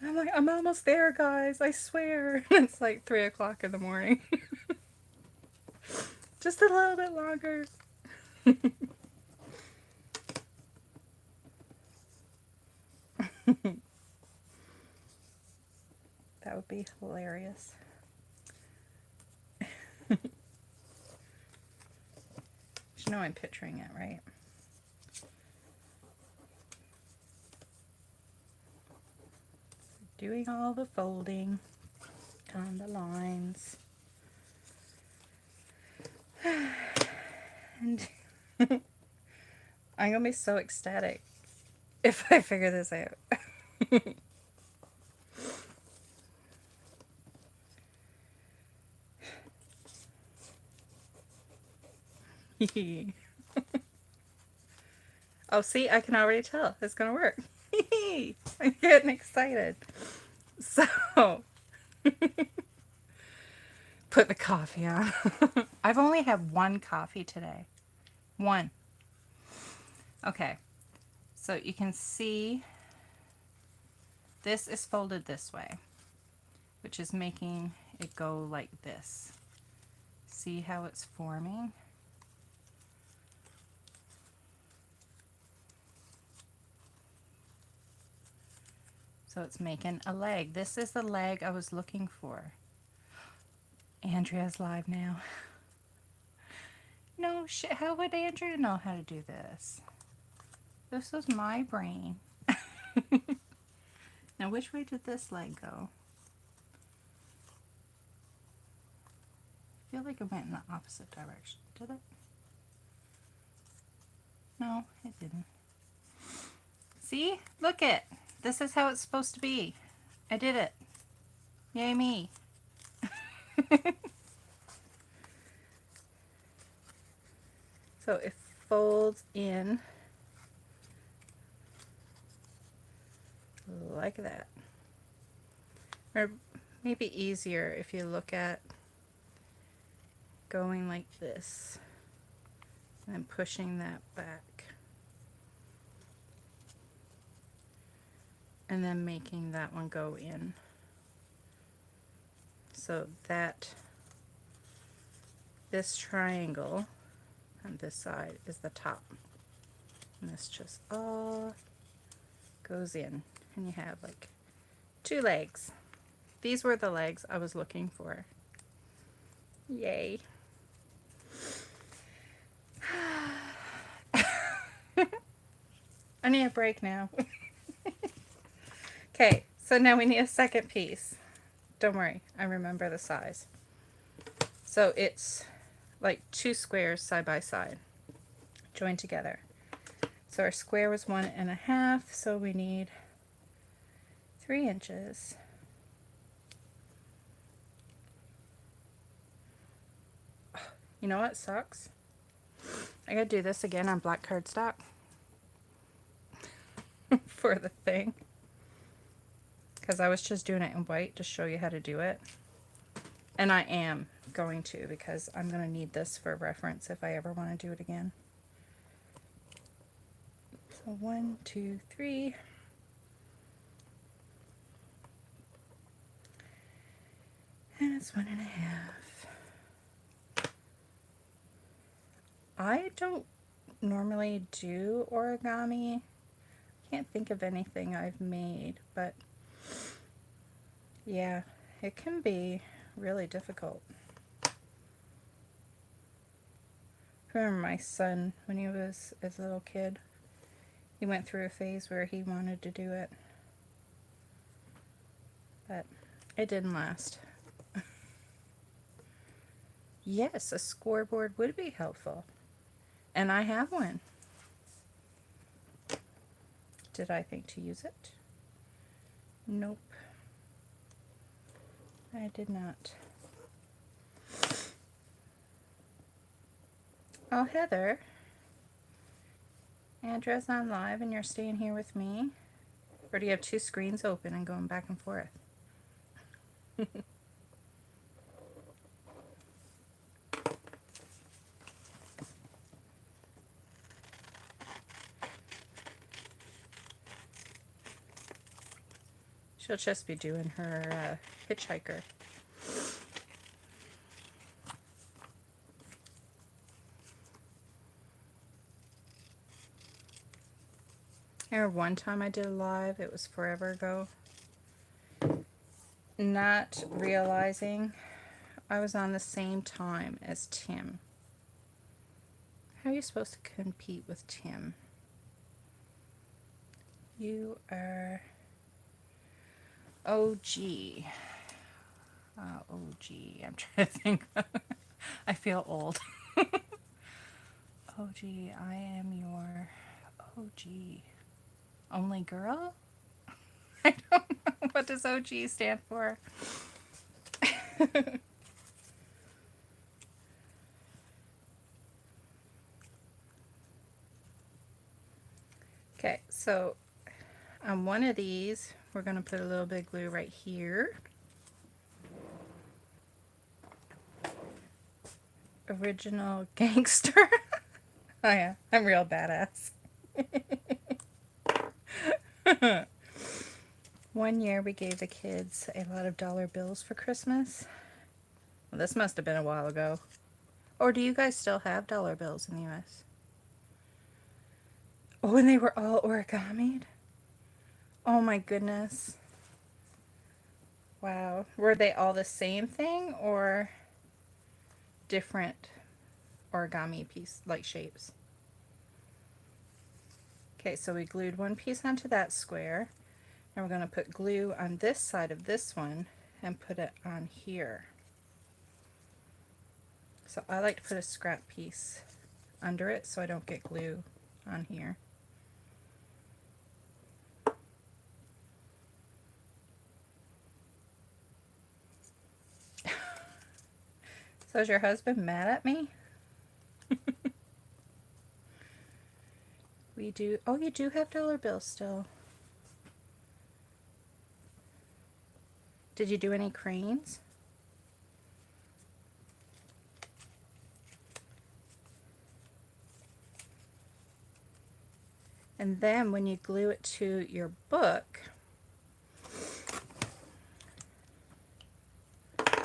I'm like, I'm almost there, guys. I swear. It's like 3 o'clock in the morning. Just a little bit longer. That would be hilarious. You know I'm picturing it, right? Doing all the folding on the lines. And I'm gonna be so ecstatic if I figure this out. Oh, see, I can already tell it's gonna work. I'm getting excited. So, put the coffee on. I've only had one coffee today. One. Okay, so you can see this is folded this way, which is making it go like this. See how it's forming? So it's making a leg. This is the leg I was looking for. Andrea's live now. No shit, how would Andrea know how to do this? This was my brain. Now which way did this leg go? I feel like it went in the opposite direction. Did it? No, it didn't. See? Look it. This is how it's supposed to be. I did it. Yay me. So it folds in like that. Or maybe easier if you look at going like this and then pushing that back. And then making that one go in. So that this triangle on this side is the top. And this just all goes in. And you have like 2 legs. These were the legs I was looking for. Yay. I need a break now. Okay, so now we need a second piece. Don't worry, I remember the size. So it's like 2 squares side by side, joined together. So our square was 1.5, so we need 3 inches. You know what sucks? I gotta do this again on black cardstock for the thing. Because I was just doing it in white to show you how to do it. And I am going to, because I'm going to need this for reference if I ever want to do it again. So 1, 2, 3. And it's 1.5. I don't normally do origami. Can't think of anything I've made, but yeah, it can be really difficult. I remember my son, when he was a little kid, he went through a phase where he wanted to do it, but it didn't last. Yes, a scoreboard would be helpful, and I have one. Did I think to use it? Nope, I did not. Oh, Heather, Andrew's on live and you're staying here with me? Or do you have two screens open and going back and forth? She'll just be doing her hitchhiker. I remember one time I did a live, it was forever ago, not realizing I was on the same time as Tim. How are you supposed to compete with Tim? You are OG. OG. I'm trying to think. I feel old. OG. I am your OG. Only girl? I don't know. What does OG stand for? Okay, so on one of these, we're going to put a little bit of glue right here. Original gangster. Oh yeah, I'm real badass. One year we gave the kids a lot of dollar bills for Christmas. Well, this must have been a while ago. Or do you guys still have dollar bills in the US? Oh, and they were all origamied? Oh my goodness. Wow. Were they all the same thing or different origami piece, like shapes? Okay, so we glued one piece onto that square. And we're going to put glue on this side of this one and put it on here. So I like to put a scrap piece under it so I don't get glue on here. So is your husband mad at me? We do. Oh, you do have dollar bills still. Did you do any cranes? And then when you glue it to your book,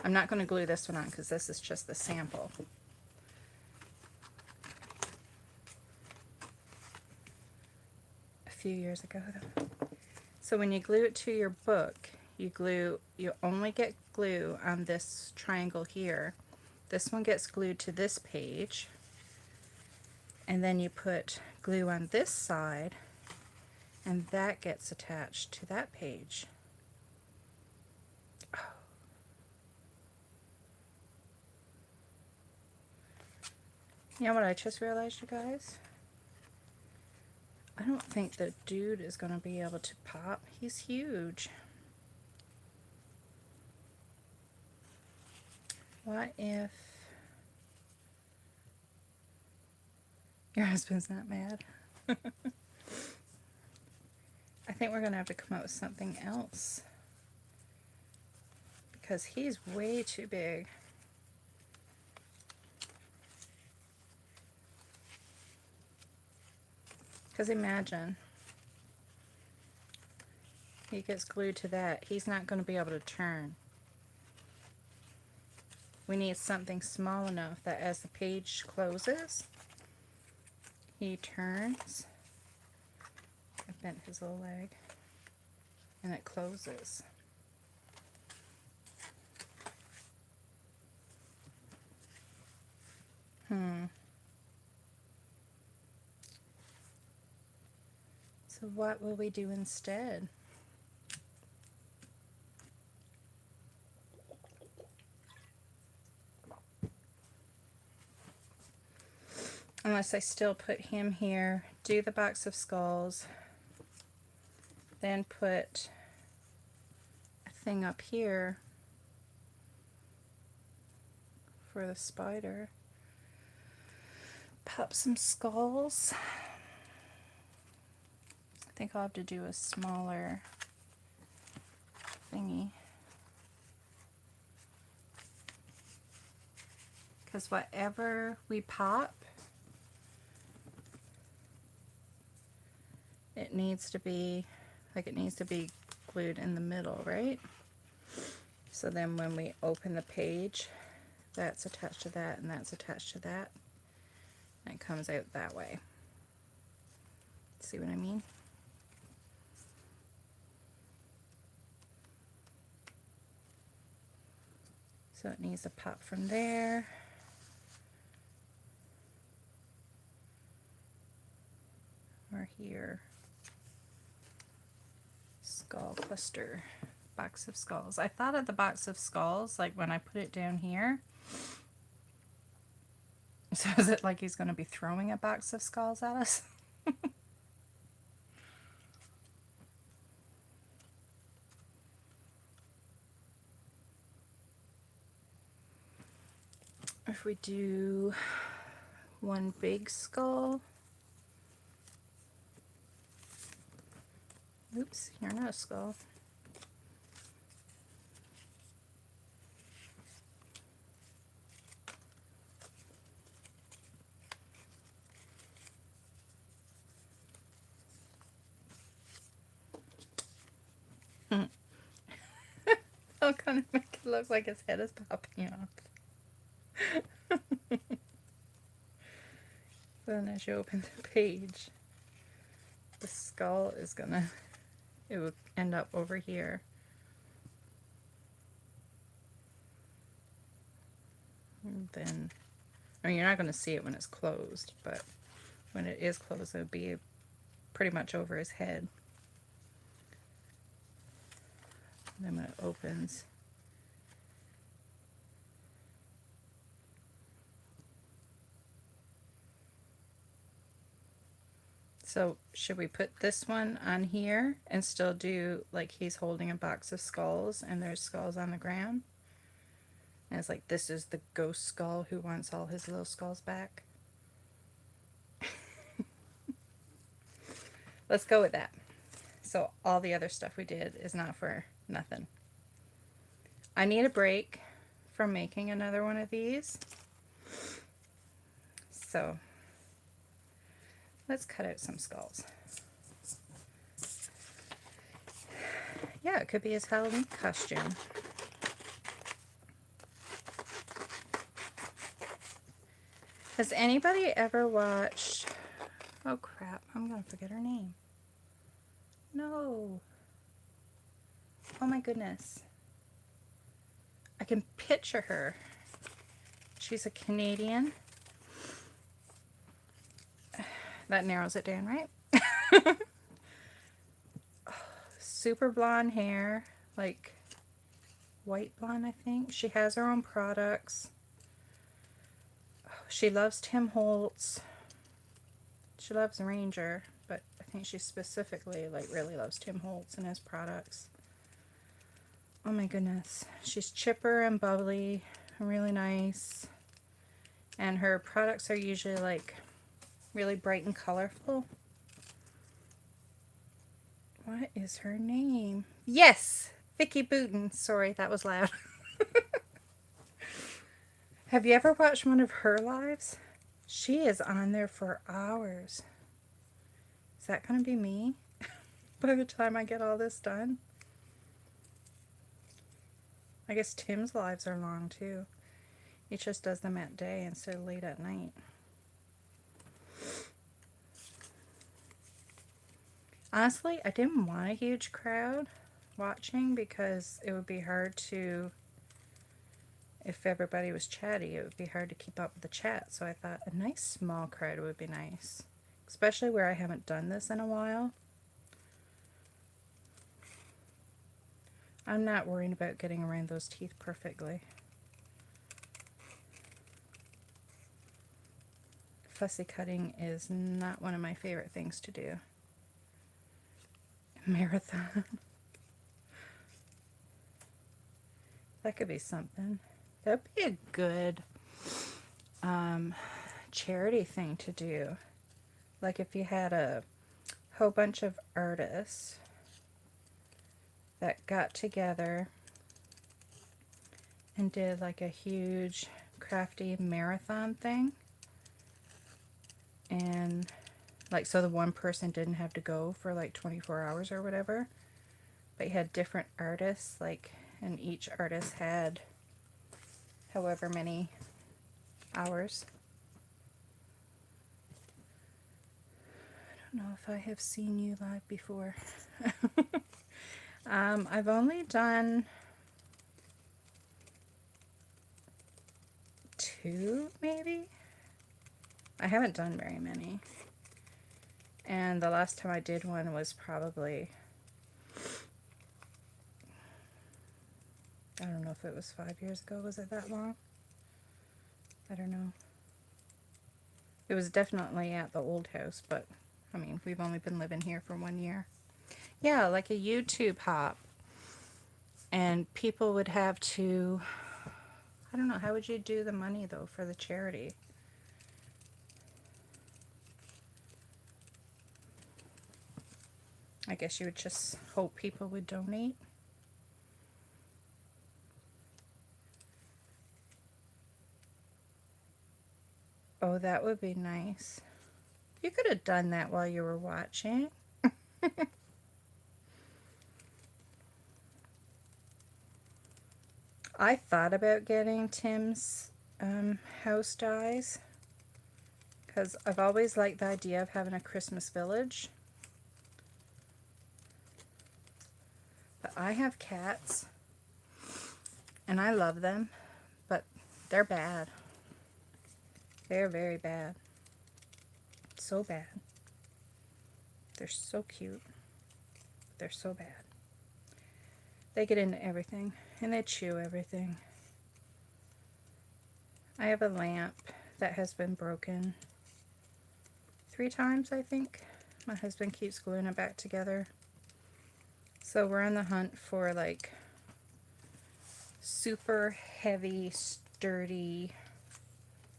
I'm not going to glue this one on because this is just the sample. A few years ago though. So when you glue it to your book, you only get glue on this triangle here. This one gets glued to this page. And then you put glue on this side and that gets attached to that page. Oh. You know what I just realized, you guys? I don't think the dude is going to be able to pop. He's huge. What if Your husband's not mad. I think we're going to have to come up with something else because he's way too big. Because imagine, he gets glued to that. He's not going to be able to turn. We need something small enough that as the page closes, he turns. I bent his little leg. And it closes. So what will we do instead? Unless I still put him here, do the box of skulls, then put a thing up here for the spider. Pop some skulls. I think I'll have to do a smaller thingy. Because whatever we pop, it needs to be, like, it needs to be glued in the middle, right? So then when we open the page, that's attached to that and that's attached to that. And it comes out that way. See what I mean? So it needs a pop from there. Or here. Skull cluster. Box of skulls. I thought of the box of skulls, like when I put it down here. So is it like he's going to be throwing a box of skulls at us? If we do one big skull. Oops, you're not a skull. I'll kind of make it look like his head is popping off. Then as you open the page, the skull is gonna, it will end up over here. And then, I mean, you're not going to see it when it's closed, but when it is closed, it would be pretty much over his head. And then when it opens, so should we put this one on here and still do like he's holding a box of skulls and there's skulls on the ground? And it's like, this is the ghost skull who wants all his little skulls back. Let's go with that. So all the other stuff we did is not for nothing. I need a break from making another one of these. So let's cut out some skulls. Yeah, it could be his Halloween costume. Has anybody ever watched... Oh crap, I'm gonna forget her name. No. Oh my goodness. I can picture her. She's a Canadian. That narrows it down, right? Super blonde hair, like white blonde, I think. She has her own products. She loves Tim Holtz. She loves Ranger, but I think she specifically like really loves Tim Holtz and his products. Oh my goodness. She's chipper and bubbly, really nice. And her products are usually like really bright and colorful. What is her name? Yes! Vicky Booten. Sorry, that was loud. Have you ever watched one of her lives? She is on there for hours. Is that going to be me by the time I get all this done? I guess Tim's lives are long too. He just does them at day instead of late at night. Honestly, I didn't want a huge crowd watching because it would be hard to, if everybody was chatty, it would be hard to keep up with the chat. So I thought a nice small crowd would be nice, especially where I haven't done this in a while. I'm not worried about getting around those teeth perfectly. Fussy cutting is not one of my favorite things to do. Marathon. That could be something. That'd be a good charity thing to do. Like if you had a whole bunch of artists that got together and did like a huge crafty marathon thing. And like, so the one person didn't have to go for like 24 hours or whatever, but you had different artists, like, and each artist had however many hours. I don't know if I have seen you live before. I've only done 2, maybe. I haven't done very many. And the last time I did one was probably, I don't know if it was 5 years ago. Was it that long? I don't know. It was definitely at the old house, but I mean, we've only been living here for 1 year. Yeah, like a YouTube hop. And people would have to, I don't know, how would you do the money though for the charity? I guess you would just hope people would donate. Oh, that would be nice. You could have done that while you were watching. I thought about getting Tim's house dyes because I've always liked the idea of having a Christmas village. But I have cats and I love them, but they're bad. They're very bad. So bad. They're so cute. They're so bad. They get into everything and they chew everything. I have a lamp that has been broken 3 times, I think. My husband keeps gluing it back together. So we're on the hunt for like super heavy, sturdy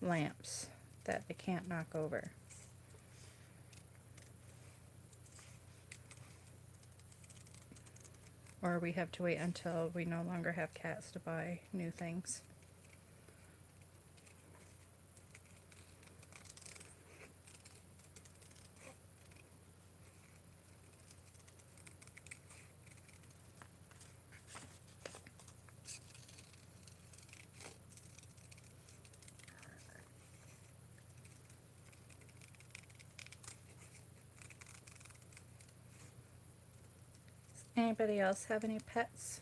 lamps that they can't knock over. Or we have to wait until we no longer have cats to buy new things. Anybody else have any pets?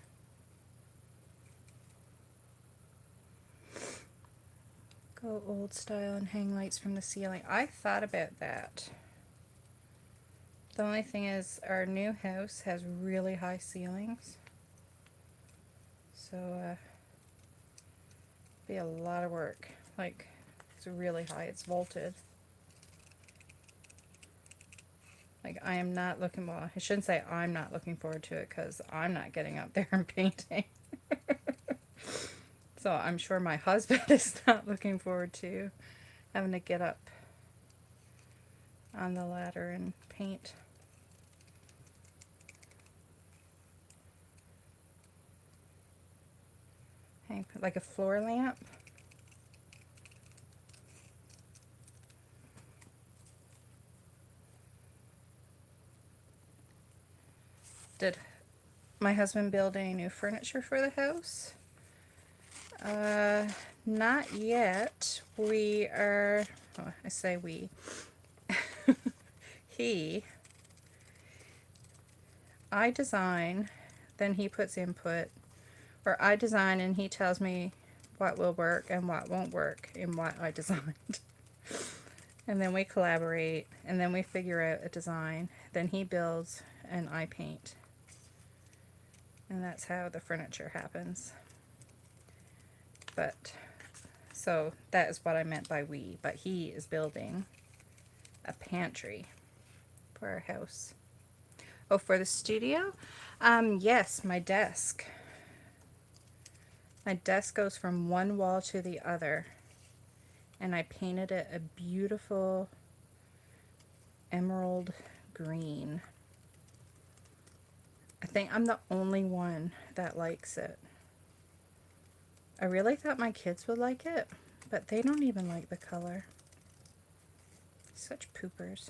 Go old style and hang lights from the ceiling. I thought about that. The only thing is our new house has really high ceilings. So be a lot of work. Like, it's really high. It's vaulted. Like, I am not looking, well, I shouldn't say I'm not looking forward to it because I'm not getting up there and painting. So I'm sure my husband is not looking forward to having to get up on the ladder and paint. Hang like a floor lamp. Did my husband build any new furniture for the house? Not yet. We are, oh, I say we. I design, then he puts input, or I design and he tells me what will work and what won't work in what I designed. And then we collaborate, and then we figure out a design. Then he builds and I paint. And that's how the furniture happens. But, so that is what I meant by we. But he is building a pantry for our house. Oh, for the studio? Yes, my desk. My desk goes from one wall to the other. And I painted it a beautiful emerald green. I think I'm the only one that likes it. I really thought my kids would like it, but they don't even like the color. Such poopers.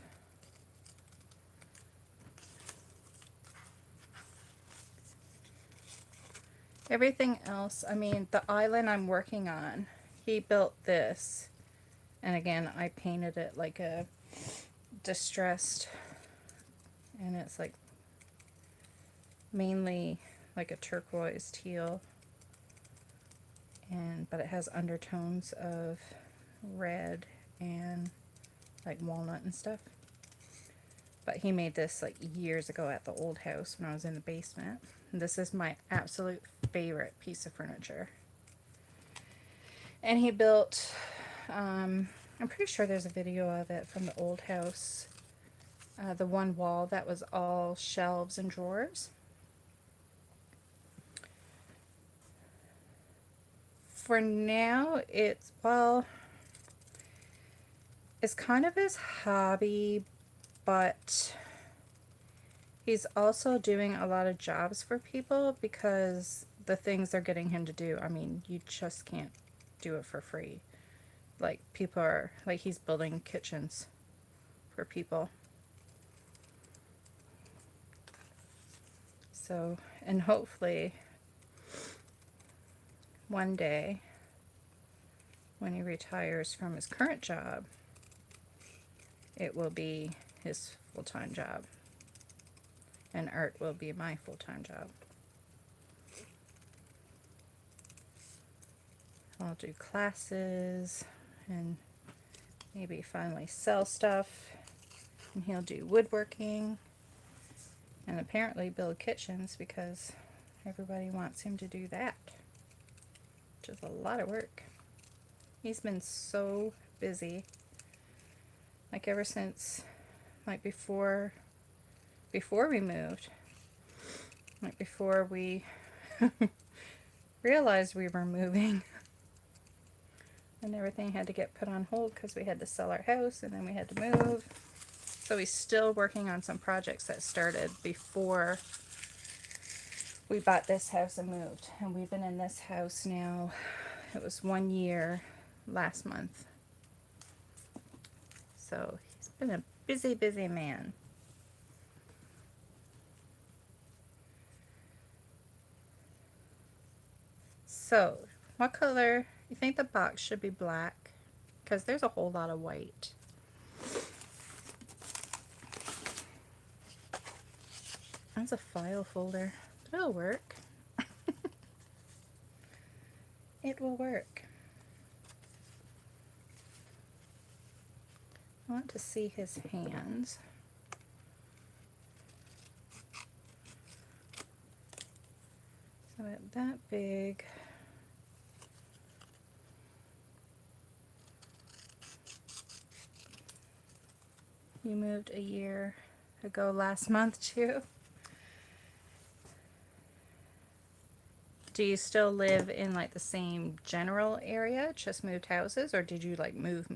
Everything else, I mean, the island I'm working on, he built this. And again, I painted it like a distressed, and it's like mainly like a turquoise teal. But it has undertones of red and like walnut and stuff. But he made this like years ago at the old house when I was in the basement. And this is my absolute favorite piece of furniture. And he built, I'm pretty sure there's a video of it from the old house. The one wall that was all shelves and drawers. For now, it's, well, it's kind of his hobby, but he's also doing a lot of jobs for people because the things they're getting him to do, I mean, you just can't do it for free. Like, people are, like, he's building kitchens for people. So, and hopefully one day when he retires from his current job, it will be his full-time job, and art will be my full-time job. I'll do classes and maybe finally sell stuff, and he'll do woodworking and apparently build kitchens because everybody wants him to do that, which is a lot of work. He's been so busy, like ever since, like before we moved, like before we realized we were moving, and everything had to get put on hold because we had to sell our house and then we had to move. So he's still working on some projects that started before we bought this house and moved. And we've been in this house now, it was 1 year last month. So he's been a busy, busy man. So, what color, you think the box should be black? Because there's a whole lot of white. That's a file folder, but it'll work. It will work. I want to see his hands. So at that big, you moved a year ago last month too. Do you still live in like the same general area, just moved houses, or did you like move?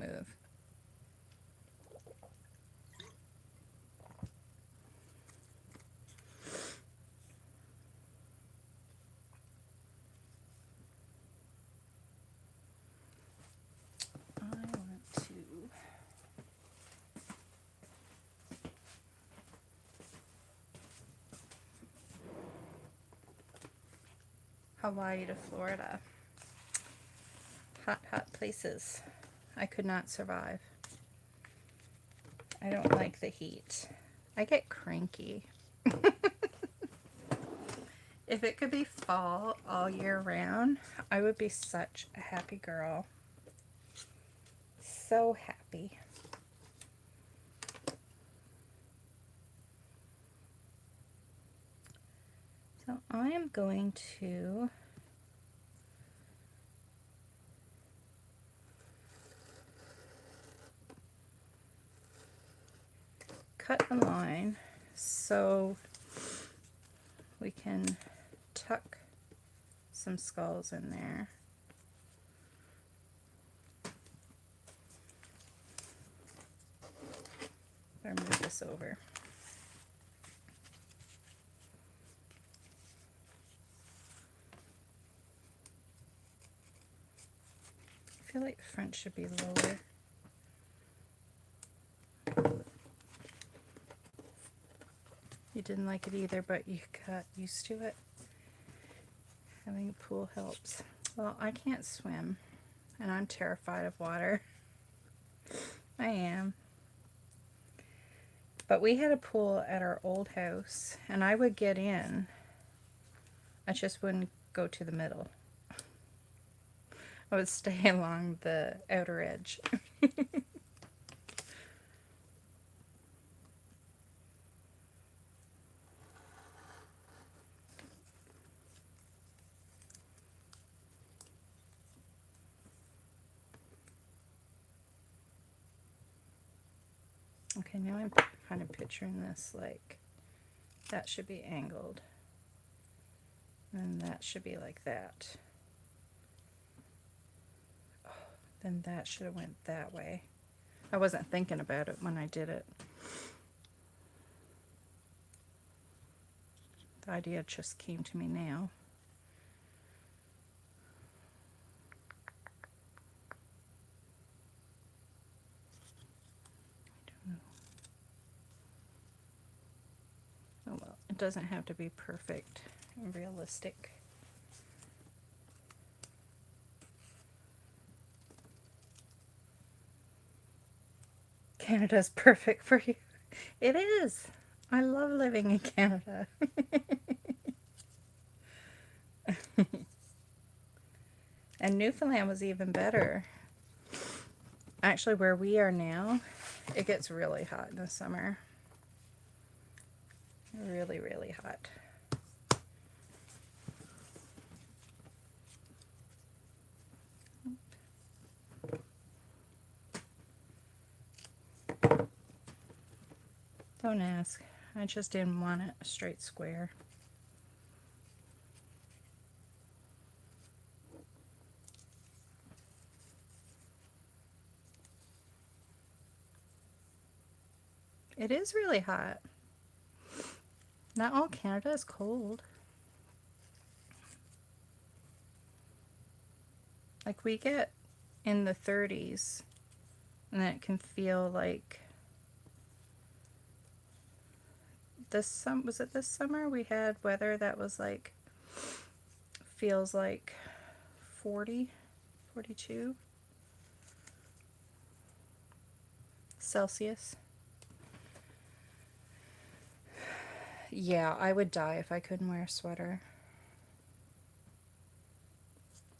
Hawaii to Florida. Hot, hot places. I could not survive. I don't like the heat. I get cranky. If it could be fall all year round, I would be such a happy girl. So happy. So I am going to cut a line so we can tuck some skulls in there. I'll move this over. I feel like the front should be lower. You didn't like it either, but you got used to it. Having a pool helps. Well, I can't swim, and I'm terrified of water. I am. But we had a pool at our old house, and I would get in. I just wouldn't go to the middle. I would stay along the outer edge. Okay, now I'm kind of picturing this like that should be angled. And that should be like that. Oh, then that should have went that way. I wasn't thinking about it when I did it. The idea just came to me now. Oh well, it doesn't have to be perfect and realistic. Canada's perfect for you. It is. I love living in Canada. And Newfoundland was even better. Actually, where we are now, it gets really hot in the summer. Really, really hot. Don't ask. I just didn't want it a straight square. It is really hot. Not all Canada is cold. Like we get in the 30s and then it can feel like was it this summer we had weather that was like feels like 40, 42 Celsius. Yeah, I would die if I couldn't wear a sweater.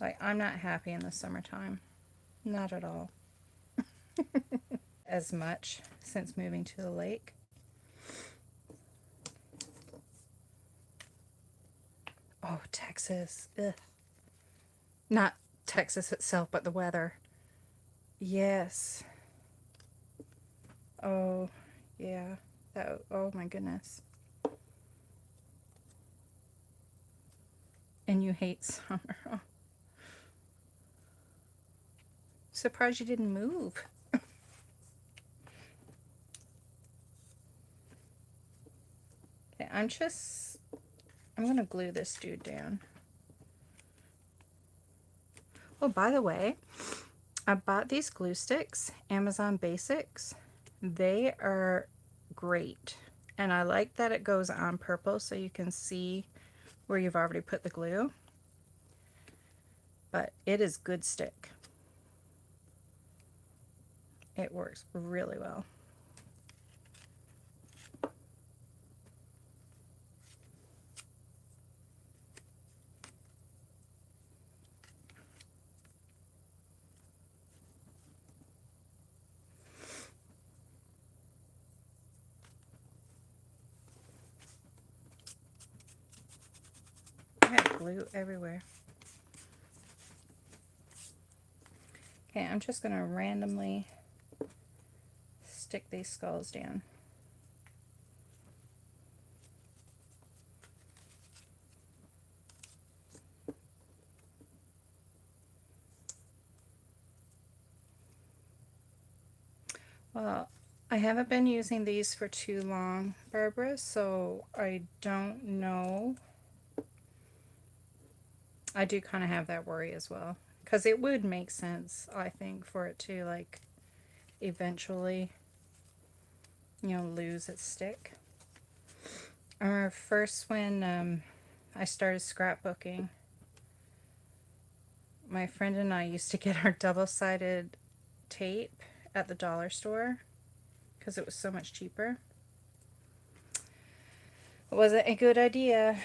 Like, I'm not happy in the summertime. Not at all. As much since moving to the lake. Oh, Texas. Ugh. Not Texas itself, but the weather. Yes. Oh, yeah. Oh my goodness. And you hate summer. Oh. Surprised you didn't move. Okay, I'm gonna glue this dude down. Oh, by the way, I bought these glue sticks, Amazon Basics. They are great. And I like that it goes on purple so you can see where you've already put the glue. but it is good stick. It works really well. I got glue everywhere. Okay, I'm just going to randomly stick these skulls down. Well, I haven't been using these for too long, Barbara, so I don't know. I do kind of have that worry as well, because it would make sense, I think, for it to like eventually, you know, lose its stick. I remember first when I started scrapbooking, my friend and I used to get our double-sided tape at the dollar store because it was so much cheaper. It wasn't a good idea.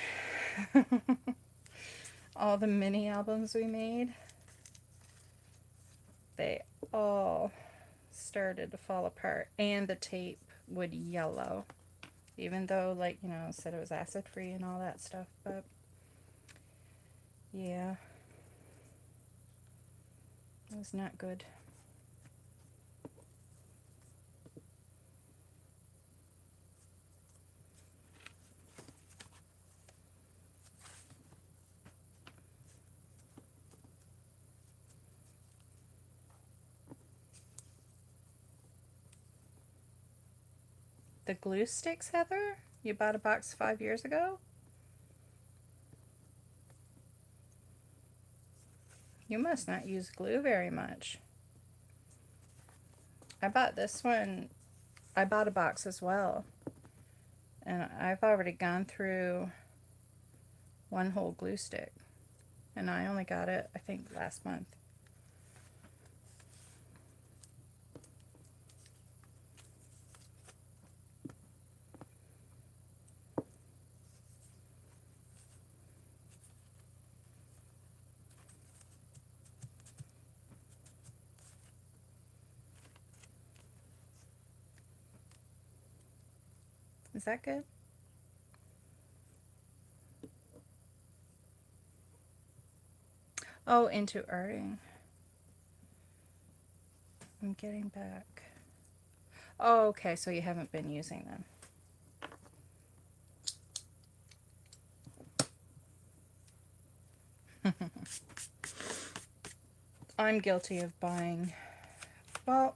All the mini albums we made, they all started to fall apart, and the tape would yellow, even though, like, you know, it said it was acid free and all that stuff. But yeah, it was not good. The glue sticks, Heather? You bought a box 5 years ago? You must not use glue very much. I bought this one. I bought a box as well. And I've already gone through one whole glue stick. And I only got it, I think, last month. Is that good? Oh, into arting. I'm getting back. Oh, okay, so you haven't been using them. I'm guilty of buying, well,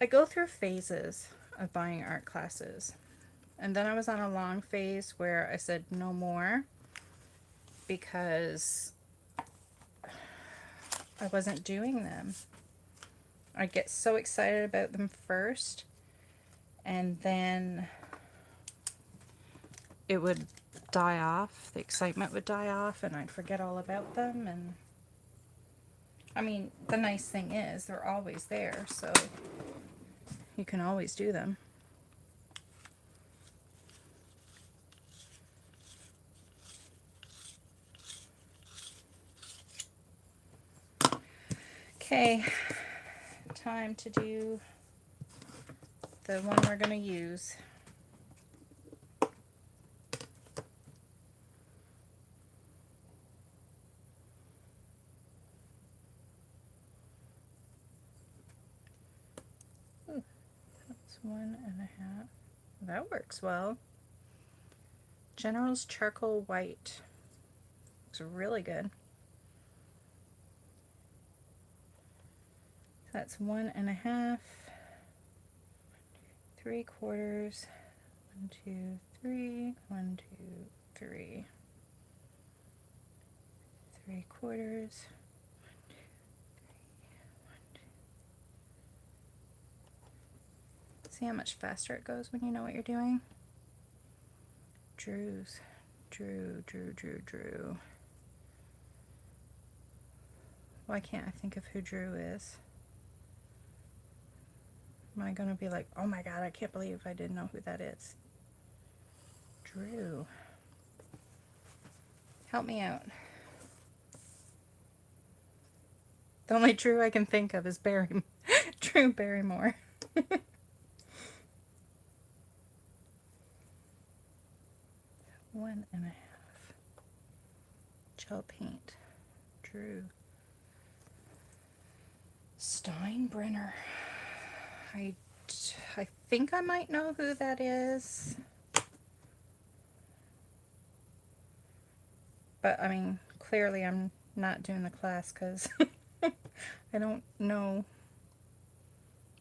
I go through phases of buying art classes. And then I was on a long phase where I said no more because I wasn't doing them. I get so excited about them first, and then it would die off. The excitement would die off, and I'd forget all about them. And I mean, the nice thing is they're always there, so you can always do them. Okay, time to do the one we're going to use. Ooh, that's 1.5. That works well. General's Charcoal White. Looks really good. That's 1.5. 3/4. 1, 2, 3. 1, 2, 3. 3/4. See how much faster it goes when you know what you're doing? Drew. Why can't I think of who Drew is? Am I going to be like, oh my god, I can't believe I didn't know who that is? Drew. Help me out. The only Drew I can think of is Drew Barrymore. 1.5. Gel paint. Drew. Steinbrenner. I think I might know who that is. But, I mean, clearly I'm not doing the class because I don't know.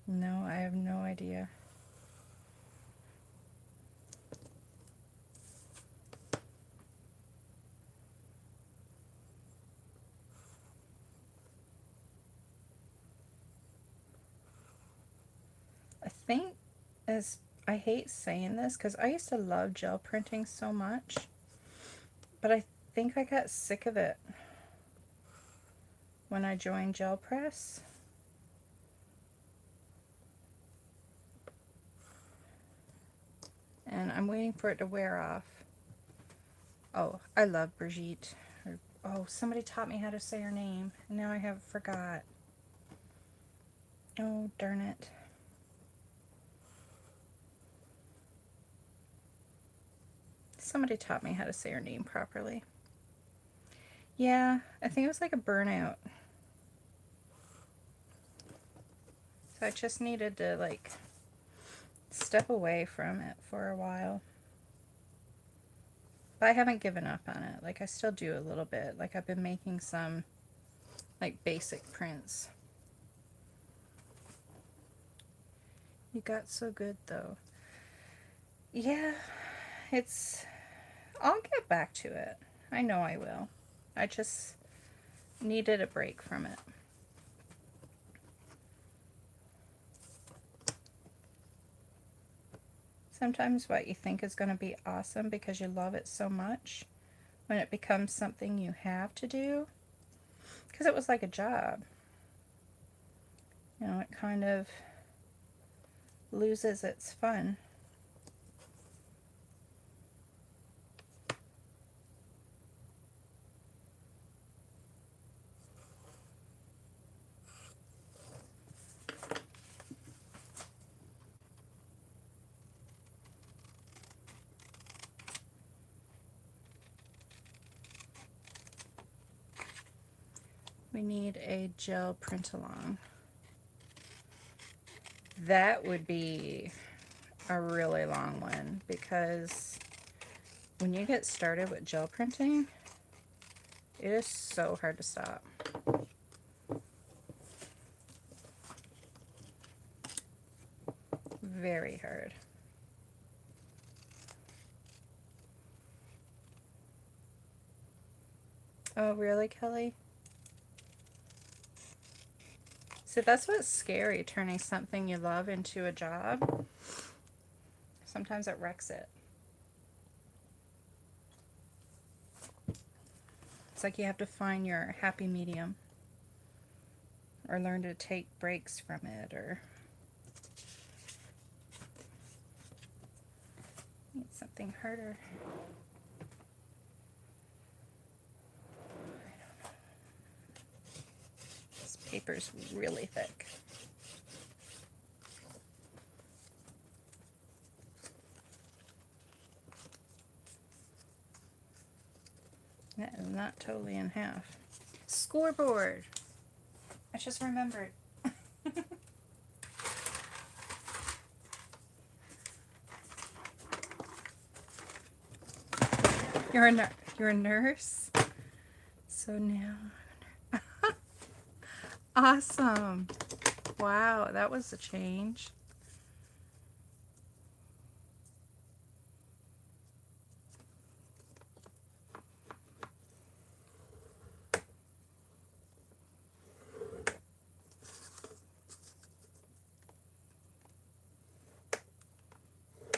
No, I have no idea. I think, as I hate saying this because I used to love gel printing so much, but I think I got sick of it when I joined Gel Press. And I'm waiting for it to wear off. Oh, I love Brigitte. Oh, somebody taught me how to say her name, and now I have forgot. Oh, darn it. Somebody taught me how to say her name properly. Yeah, I think it was like a burnout. So I just needed to, like, step away from it for a while. But I haven't given up on it. Like, I still do a little bit. Like, I've been making some, like, basic prints. You got so good, though. Yeah, I'll get back to it. I know I will. I just needed a break from it. Sometimes what you think is going to be awesome because you love it so much, when it becomes something you have to do, because it was like a job, you know, it kind of loses its fun. We need a gel print along. That would be a really long one, because when you get started with gel printing, it is so hard to stop. Very hard. Oh, really, Kelly? So that's what's scary, turning something you love into a job. Sometimes it wrecks it. It's like you have to find your happy medium, or learn to take breaks from it, or need something harder. I don't know. This paper's really thick. That is not totally in half. Scoreboard. I just remembered. You're a nurse? So now... Awesome. Wow, that was a change.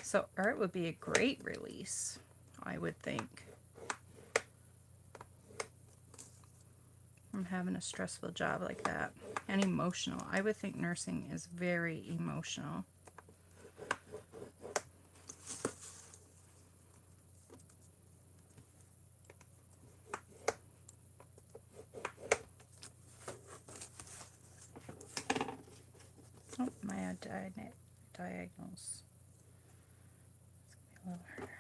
So art would be a great release, I would think. from having a stressful job like that. And emotional. I would think nursing is very emotional. Oh, my diagonals. It's gonna be a little harder.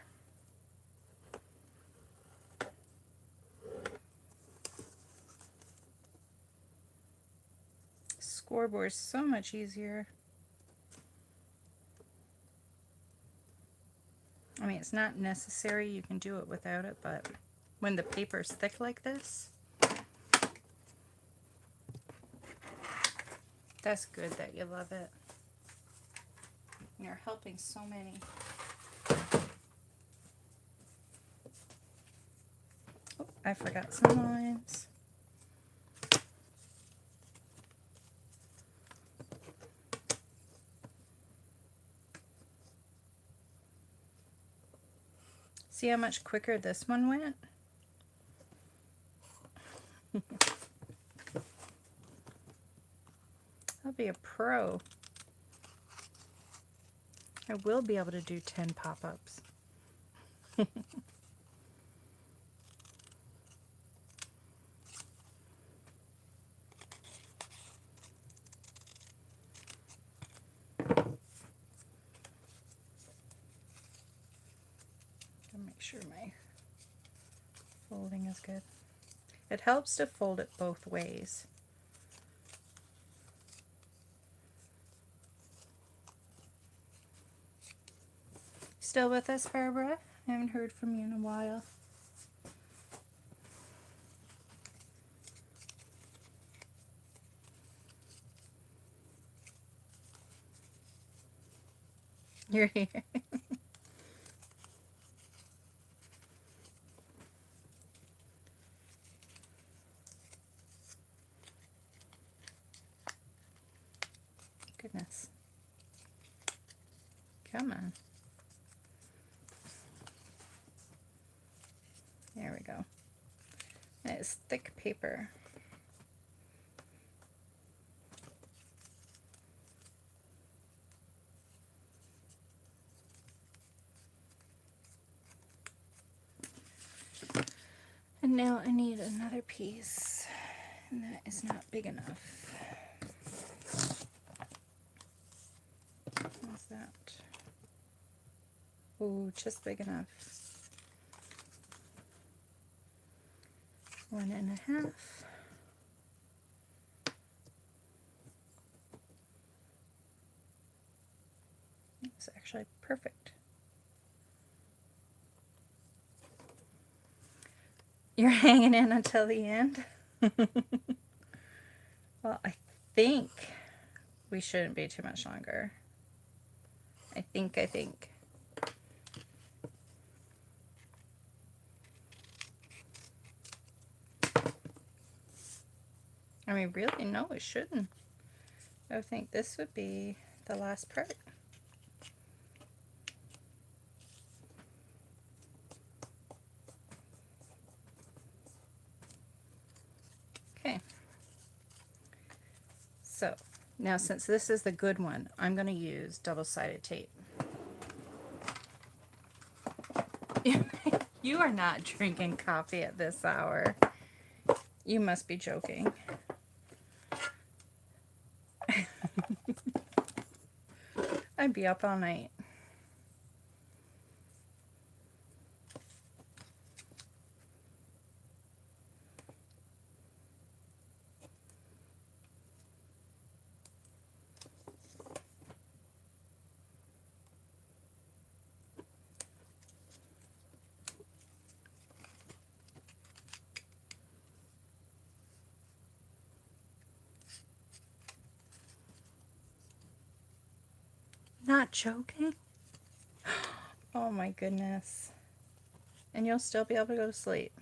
Scoreboard is so much easier. I mean, it's not necessary. You can do it without it, but when the paper's thick like this, that's good that you love it. You're helping so many. Oh, I forgot some lines. See how much quicker this one went? I'll be a pro. I will be able to do 10 pop-ups. Make sure my folding is good. It helps to fold it both ways. Still with us, Barbara? I haven't heard from you in a while. You're here. Goodness. Come on. There we go. And it's thick paper. And now I need another piece, and that is not big enough. What's that? Oh, just big enough. 1.5. It's actually perfect. You're hanging in until the end? Well, I think we shouldn't be too much longer. I think. I mean, really, no, it shouldn't. I think this would be the last part. Okay. So, now since this is the good one, I'm going to use double-sided tape. You are not drinking coffee at this hour. You must be joking. I'd be up all night. Not joking? Oh my goodness. And you'll still be able to go to sleep.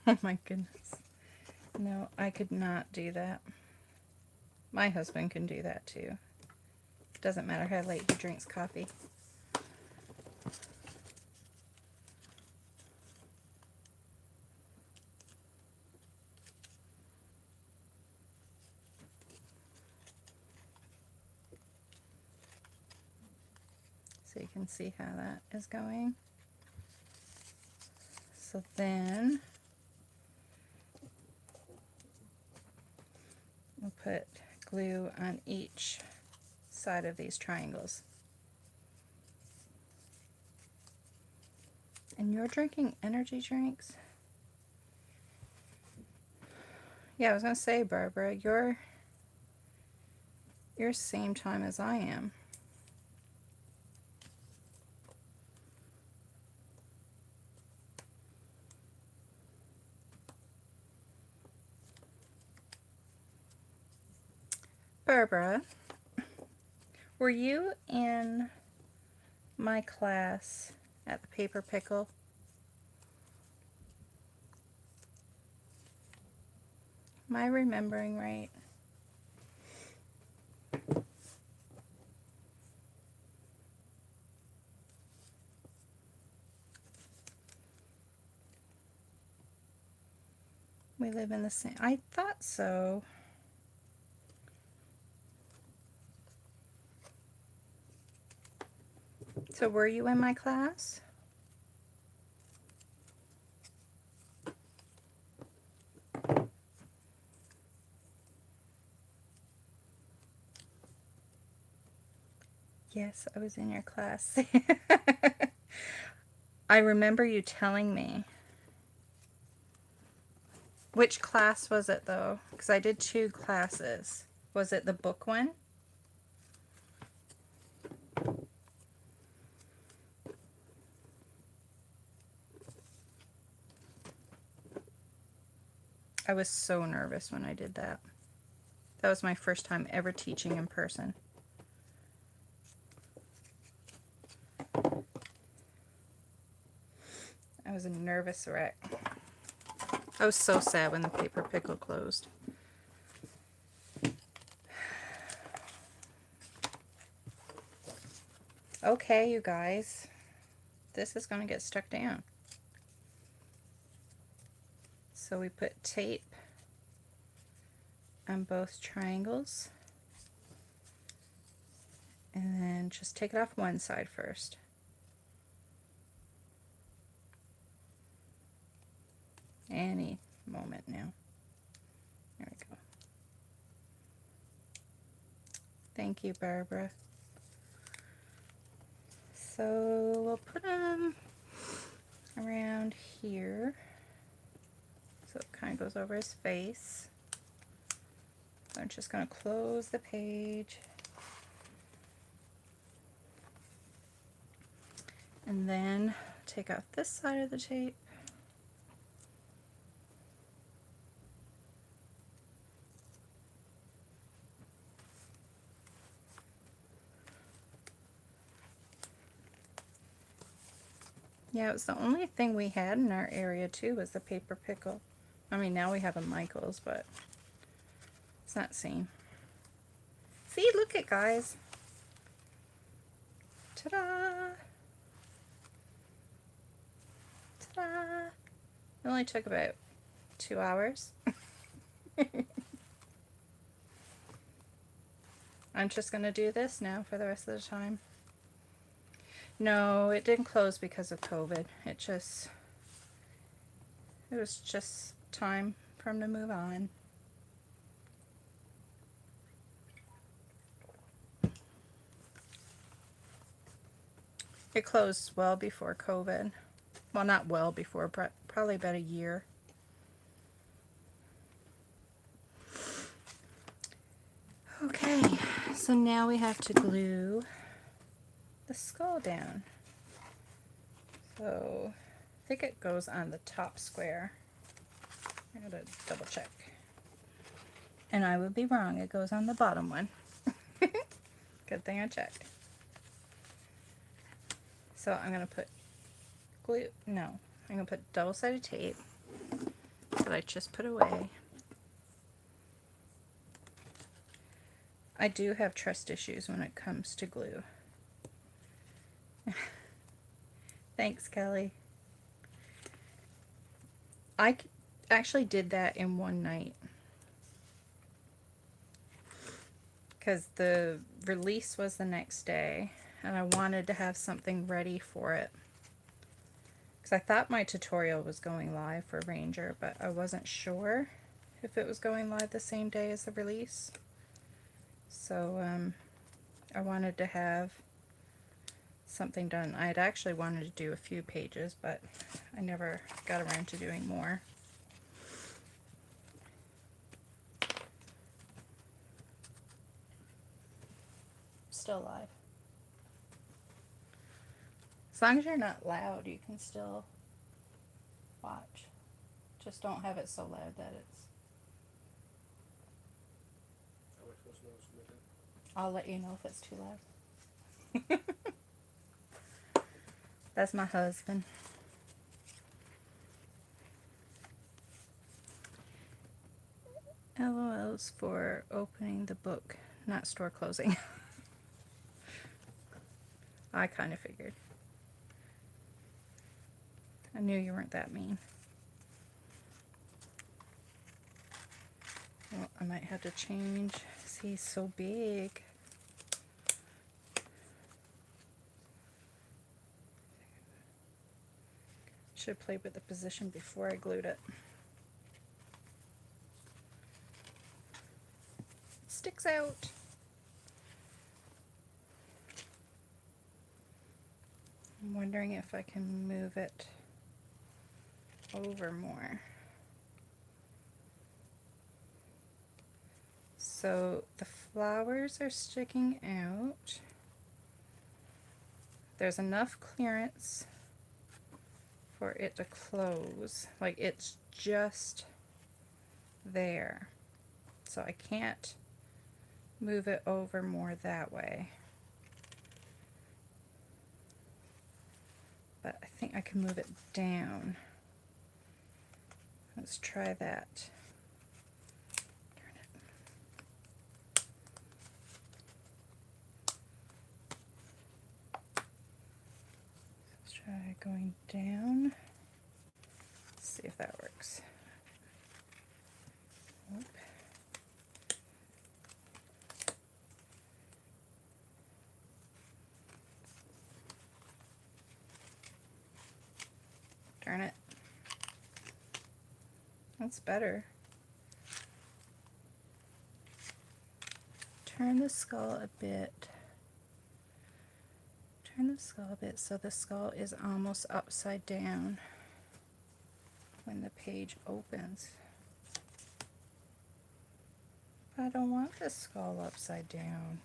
Oh my goodness. No, I could not do that. My husband can do that too. Doesn't matter how late he drinks coffee. So you can see how that is going. So then we'll put glue on each side of these triangles. And you're drinking energy drinks? Yeah, I was gonna say, Barbara, you're same time as I am. Barbara, were you in my class at the Paper Pickle? Am I remembering right? We live in the same... I thought so. So were you in my class? Yes, I was in your class. I remember you telling me. Which class was it though? Because I did 2 classes. Was it the book one? I was so nervous when I did that. That was my first time ever teaching in person. I was a nervous wreck. I was so sad when the Paper Pickle closed. Okay, you guys. This is going to get stuck down. So we put tape on both triangles. And then just take it off one side first. Any moment now. There we go. Thank you, Barbara. So we'll put them around here. So it kind of goes over his face. So I'm just going to close the page. And then take off this side of the tape. Yeah, it was the only thing we had in our area too was the Paper Pickle. I mean, now we have a Michael's, but it's not seen. See, look it, guys. Ta-da! Ta-da! It only took about 2 hours. I'm just going to do this now for the rest of the time. No, it didn't close because of COVID. It was just time for him to move on. It closed well before COVID. Well, not well before, but probably about a year. Okay, so now we have to glue the skull down. So I think it goes on the top square. I gotta double check. And I would be wrong, it goes on the bottom one. Good thing I checked. So I'm gonna put glue, no, I'm gonna put double-sided tape that I just put away. I do have trust issues when it comes to glue. Thanks, Kelly. I actually did that in one night because the release was the next day and I wanted to have something ready for it. Because I thought my tutorial was going live for Ranger, but I wasn't sure if it was going live the same day as the release. So I wanted to have something done. I had actually wanted to do a few pages, but I never got around to doing more. Still live. As long as you're not loud, you can still watch. Just don't have it so loud that it's... I'll let you know if it's too loud. That's my husband. LOLs for opening the book, not store closing. I kind of figured. I knew you weren't that mean. Well, I might have to change. See, he's so big. Should have played with the position before I glued it. It sticks out. I'm wondering if I can move it over more. So the flowers are sticking out. There's enough clearance for it to close. Like it's just there. So I can't move it over more that way. But I think I can move it down. Let's try that. Let's try going down. Let's see if that works. Nope. Darn it. That's better. Turn the skull a bit. Turn the skull a bit so the skull is almost upside down when the page opens. I don't want the skull upside down.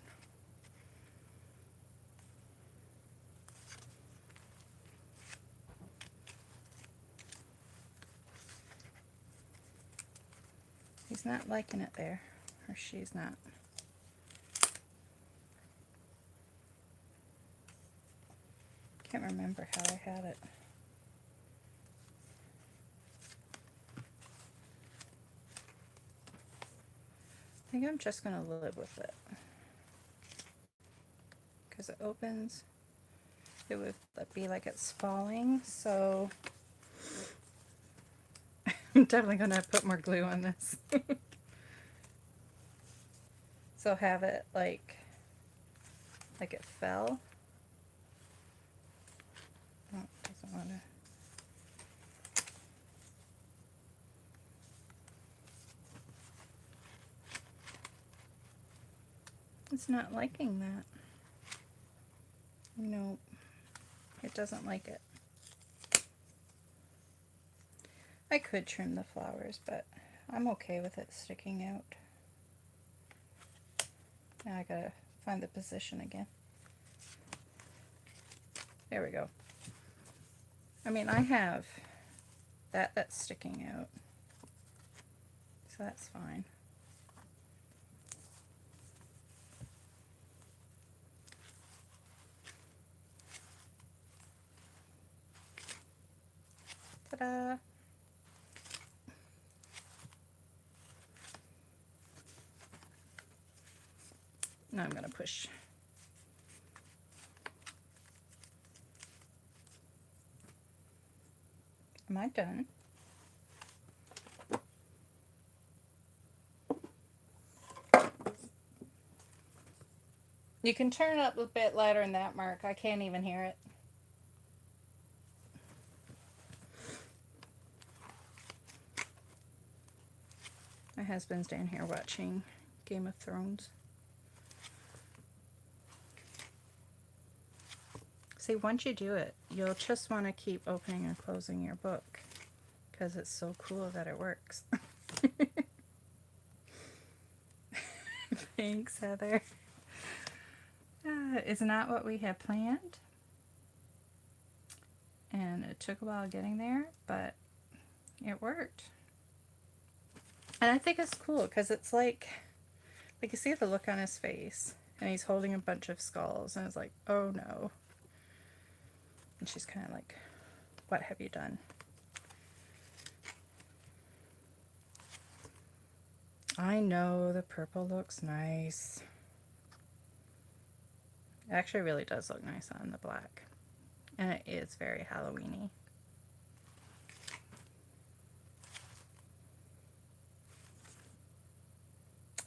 He's not liking it there, or she's not. Can't remember how I had it. I think I'm just going to live with it. Because it opens, it would be like it's falling, so I'm definitely going to put more glue on this. So have it like it fell. Oh, it doesn't want to. It's not liking that. Nope, it doesn't like it. I could trim the flowers, but I'm okay with it sticking out. Now I gotta find the position again. There we go. I mean, I have that's sticking out, so that's fine. Ta-da! Now I'm going to push. Am I done? You can turn it up a bit louder than that, Mark. I can't even hear it. My husband's down here watching Game of Thrones. See, once you do it, you'll just want to keep opening and closing your book because it's so cool that it works. Thanks, Heather. It's not what we had planned. And it took a while getting there, but it worked. And I think it's cool because it's like you see the look on his face, and he's holding a bunch of skulls, and it's like, oh no. And she's kind of like, what have you done? I know the purple looks nice. It actually really does look nice on the black. And it is very Halloween-y.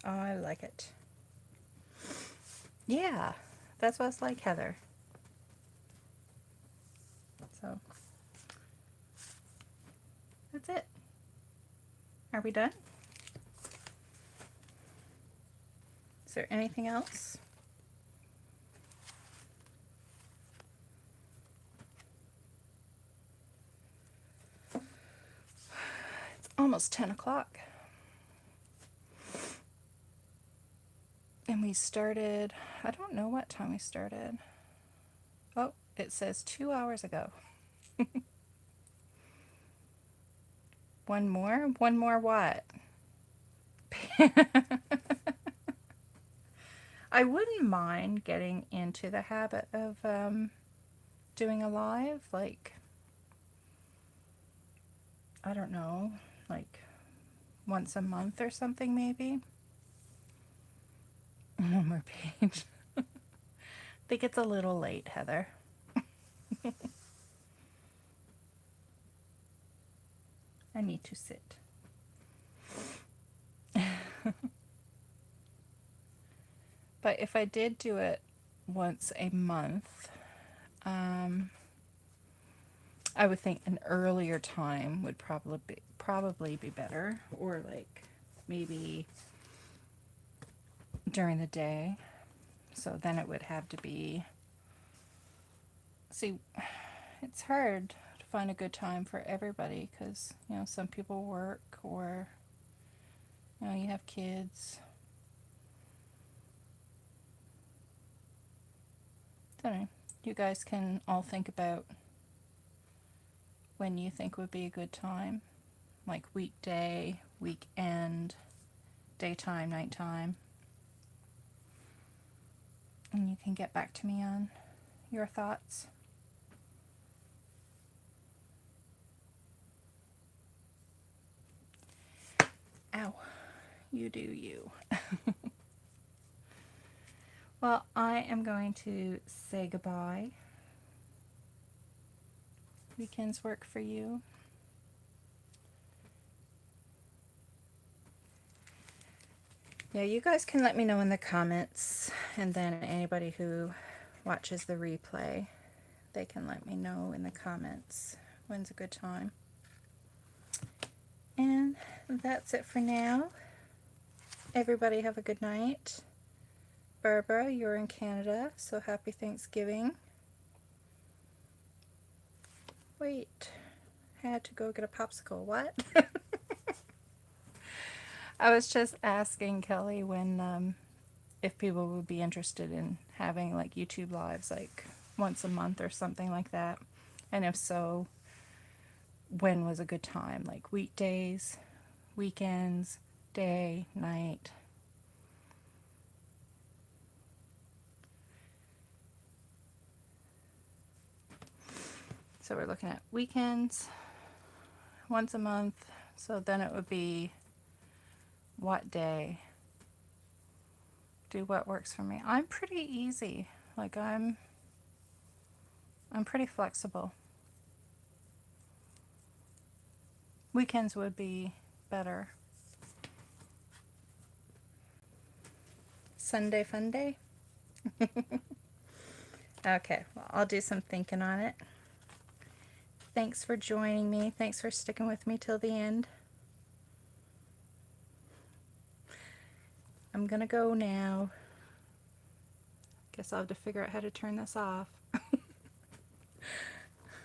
Oh, I like it. Yeah, that's what it's like, Heather. So, that's it. Are we done? Is there anything else? It's almost 10 o'clock. And we started, I don't know what time we started. Oh, it says 2 hours ago. One more? One more what? I wouldn't mind getting into the habit of doing a live, like, I don't know, like once a month or something maybe. One more page. I think it's a little late, Heather. I need to sit. But if I did do it once a month, I would think an earlier time would probably be better, or like maybe during the day. So then it would have to be, see, it's hard to find a good time for everybody because, you know, some people work, or, you know, you have kids. So you guys can all think about when you think would be a good time, like weekday, weekend, daytime, nighttime. And you can get back to me on your thoughts. Ow, you do you. Well, I am going to say goodbye. Weekends work for you. Yeah, you guys can let me know in the comments, and then anybody who watches the replay, they can let me know in the comments when's a good time. And that's it for now. Everybody have a good night. Barbara, you're in Canada, so happy Thanksgiving. Wait, I had to go get a popsicle. What? I was just asking Kelly when if people would be interested in having like YouTube lives like once a month or something like that. And if so, when was a good time? Like weekdays, weekends, day, night. So we're looking at weekends, once a month. So then it would be what day do what works for me. I'm pretty easy. Like I'm pretty flexible. Weekends would be better. Sunday fun day? Okay, well, I'll do some thinking on it. Thanks for joining me. Thanks for sticking with me till the end. I'm gonna go now. Guess I'll have to figure out how to turn this off.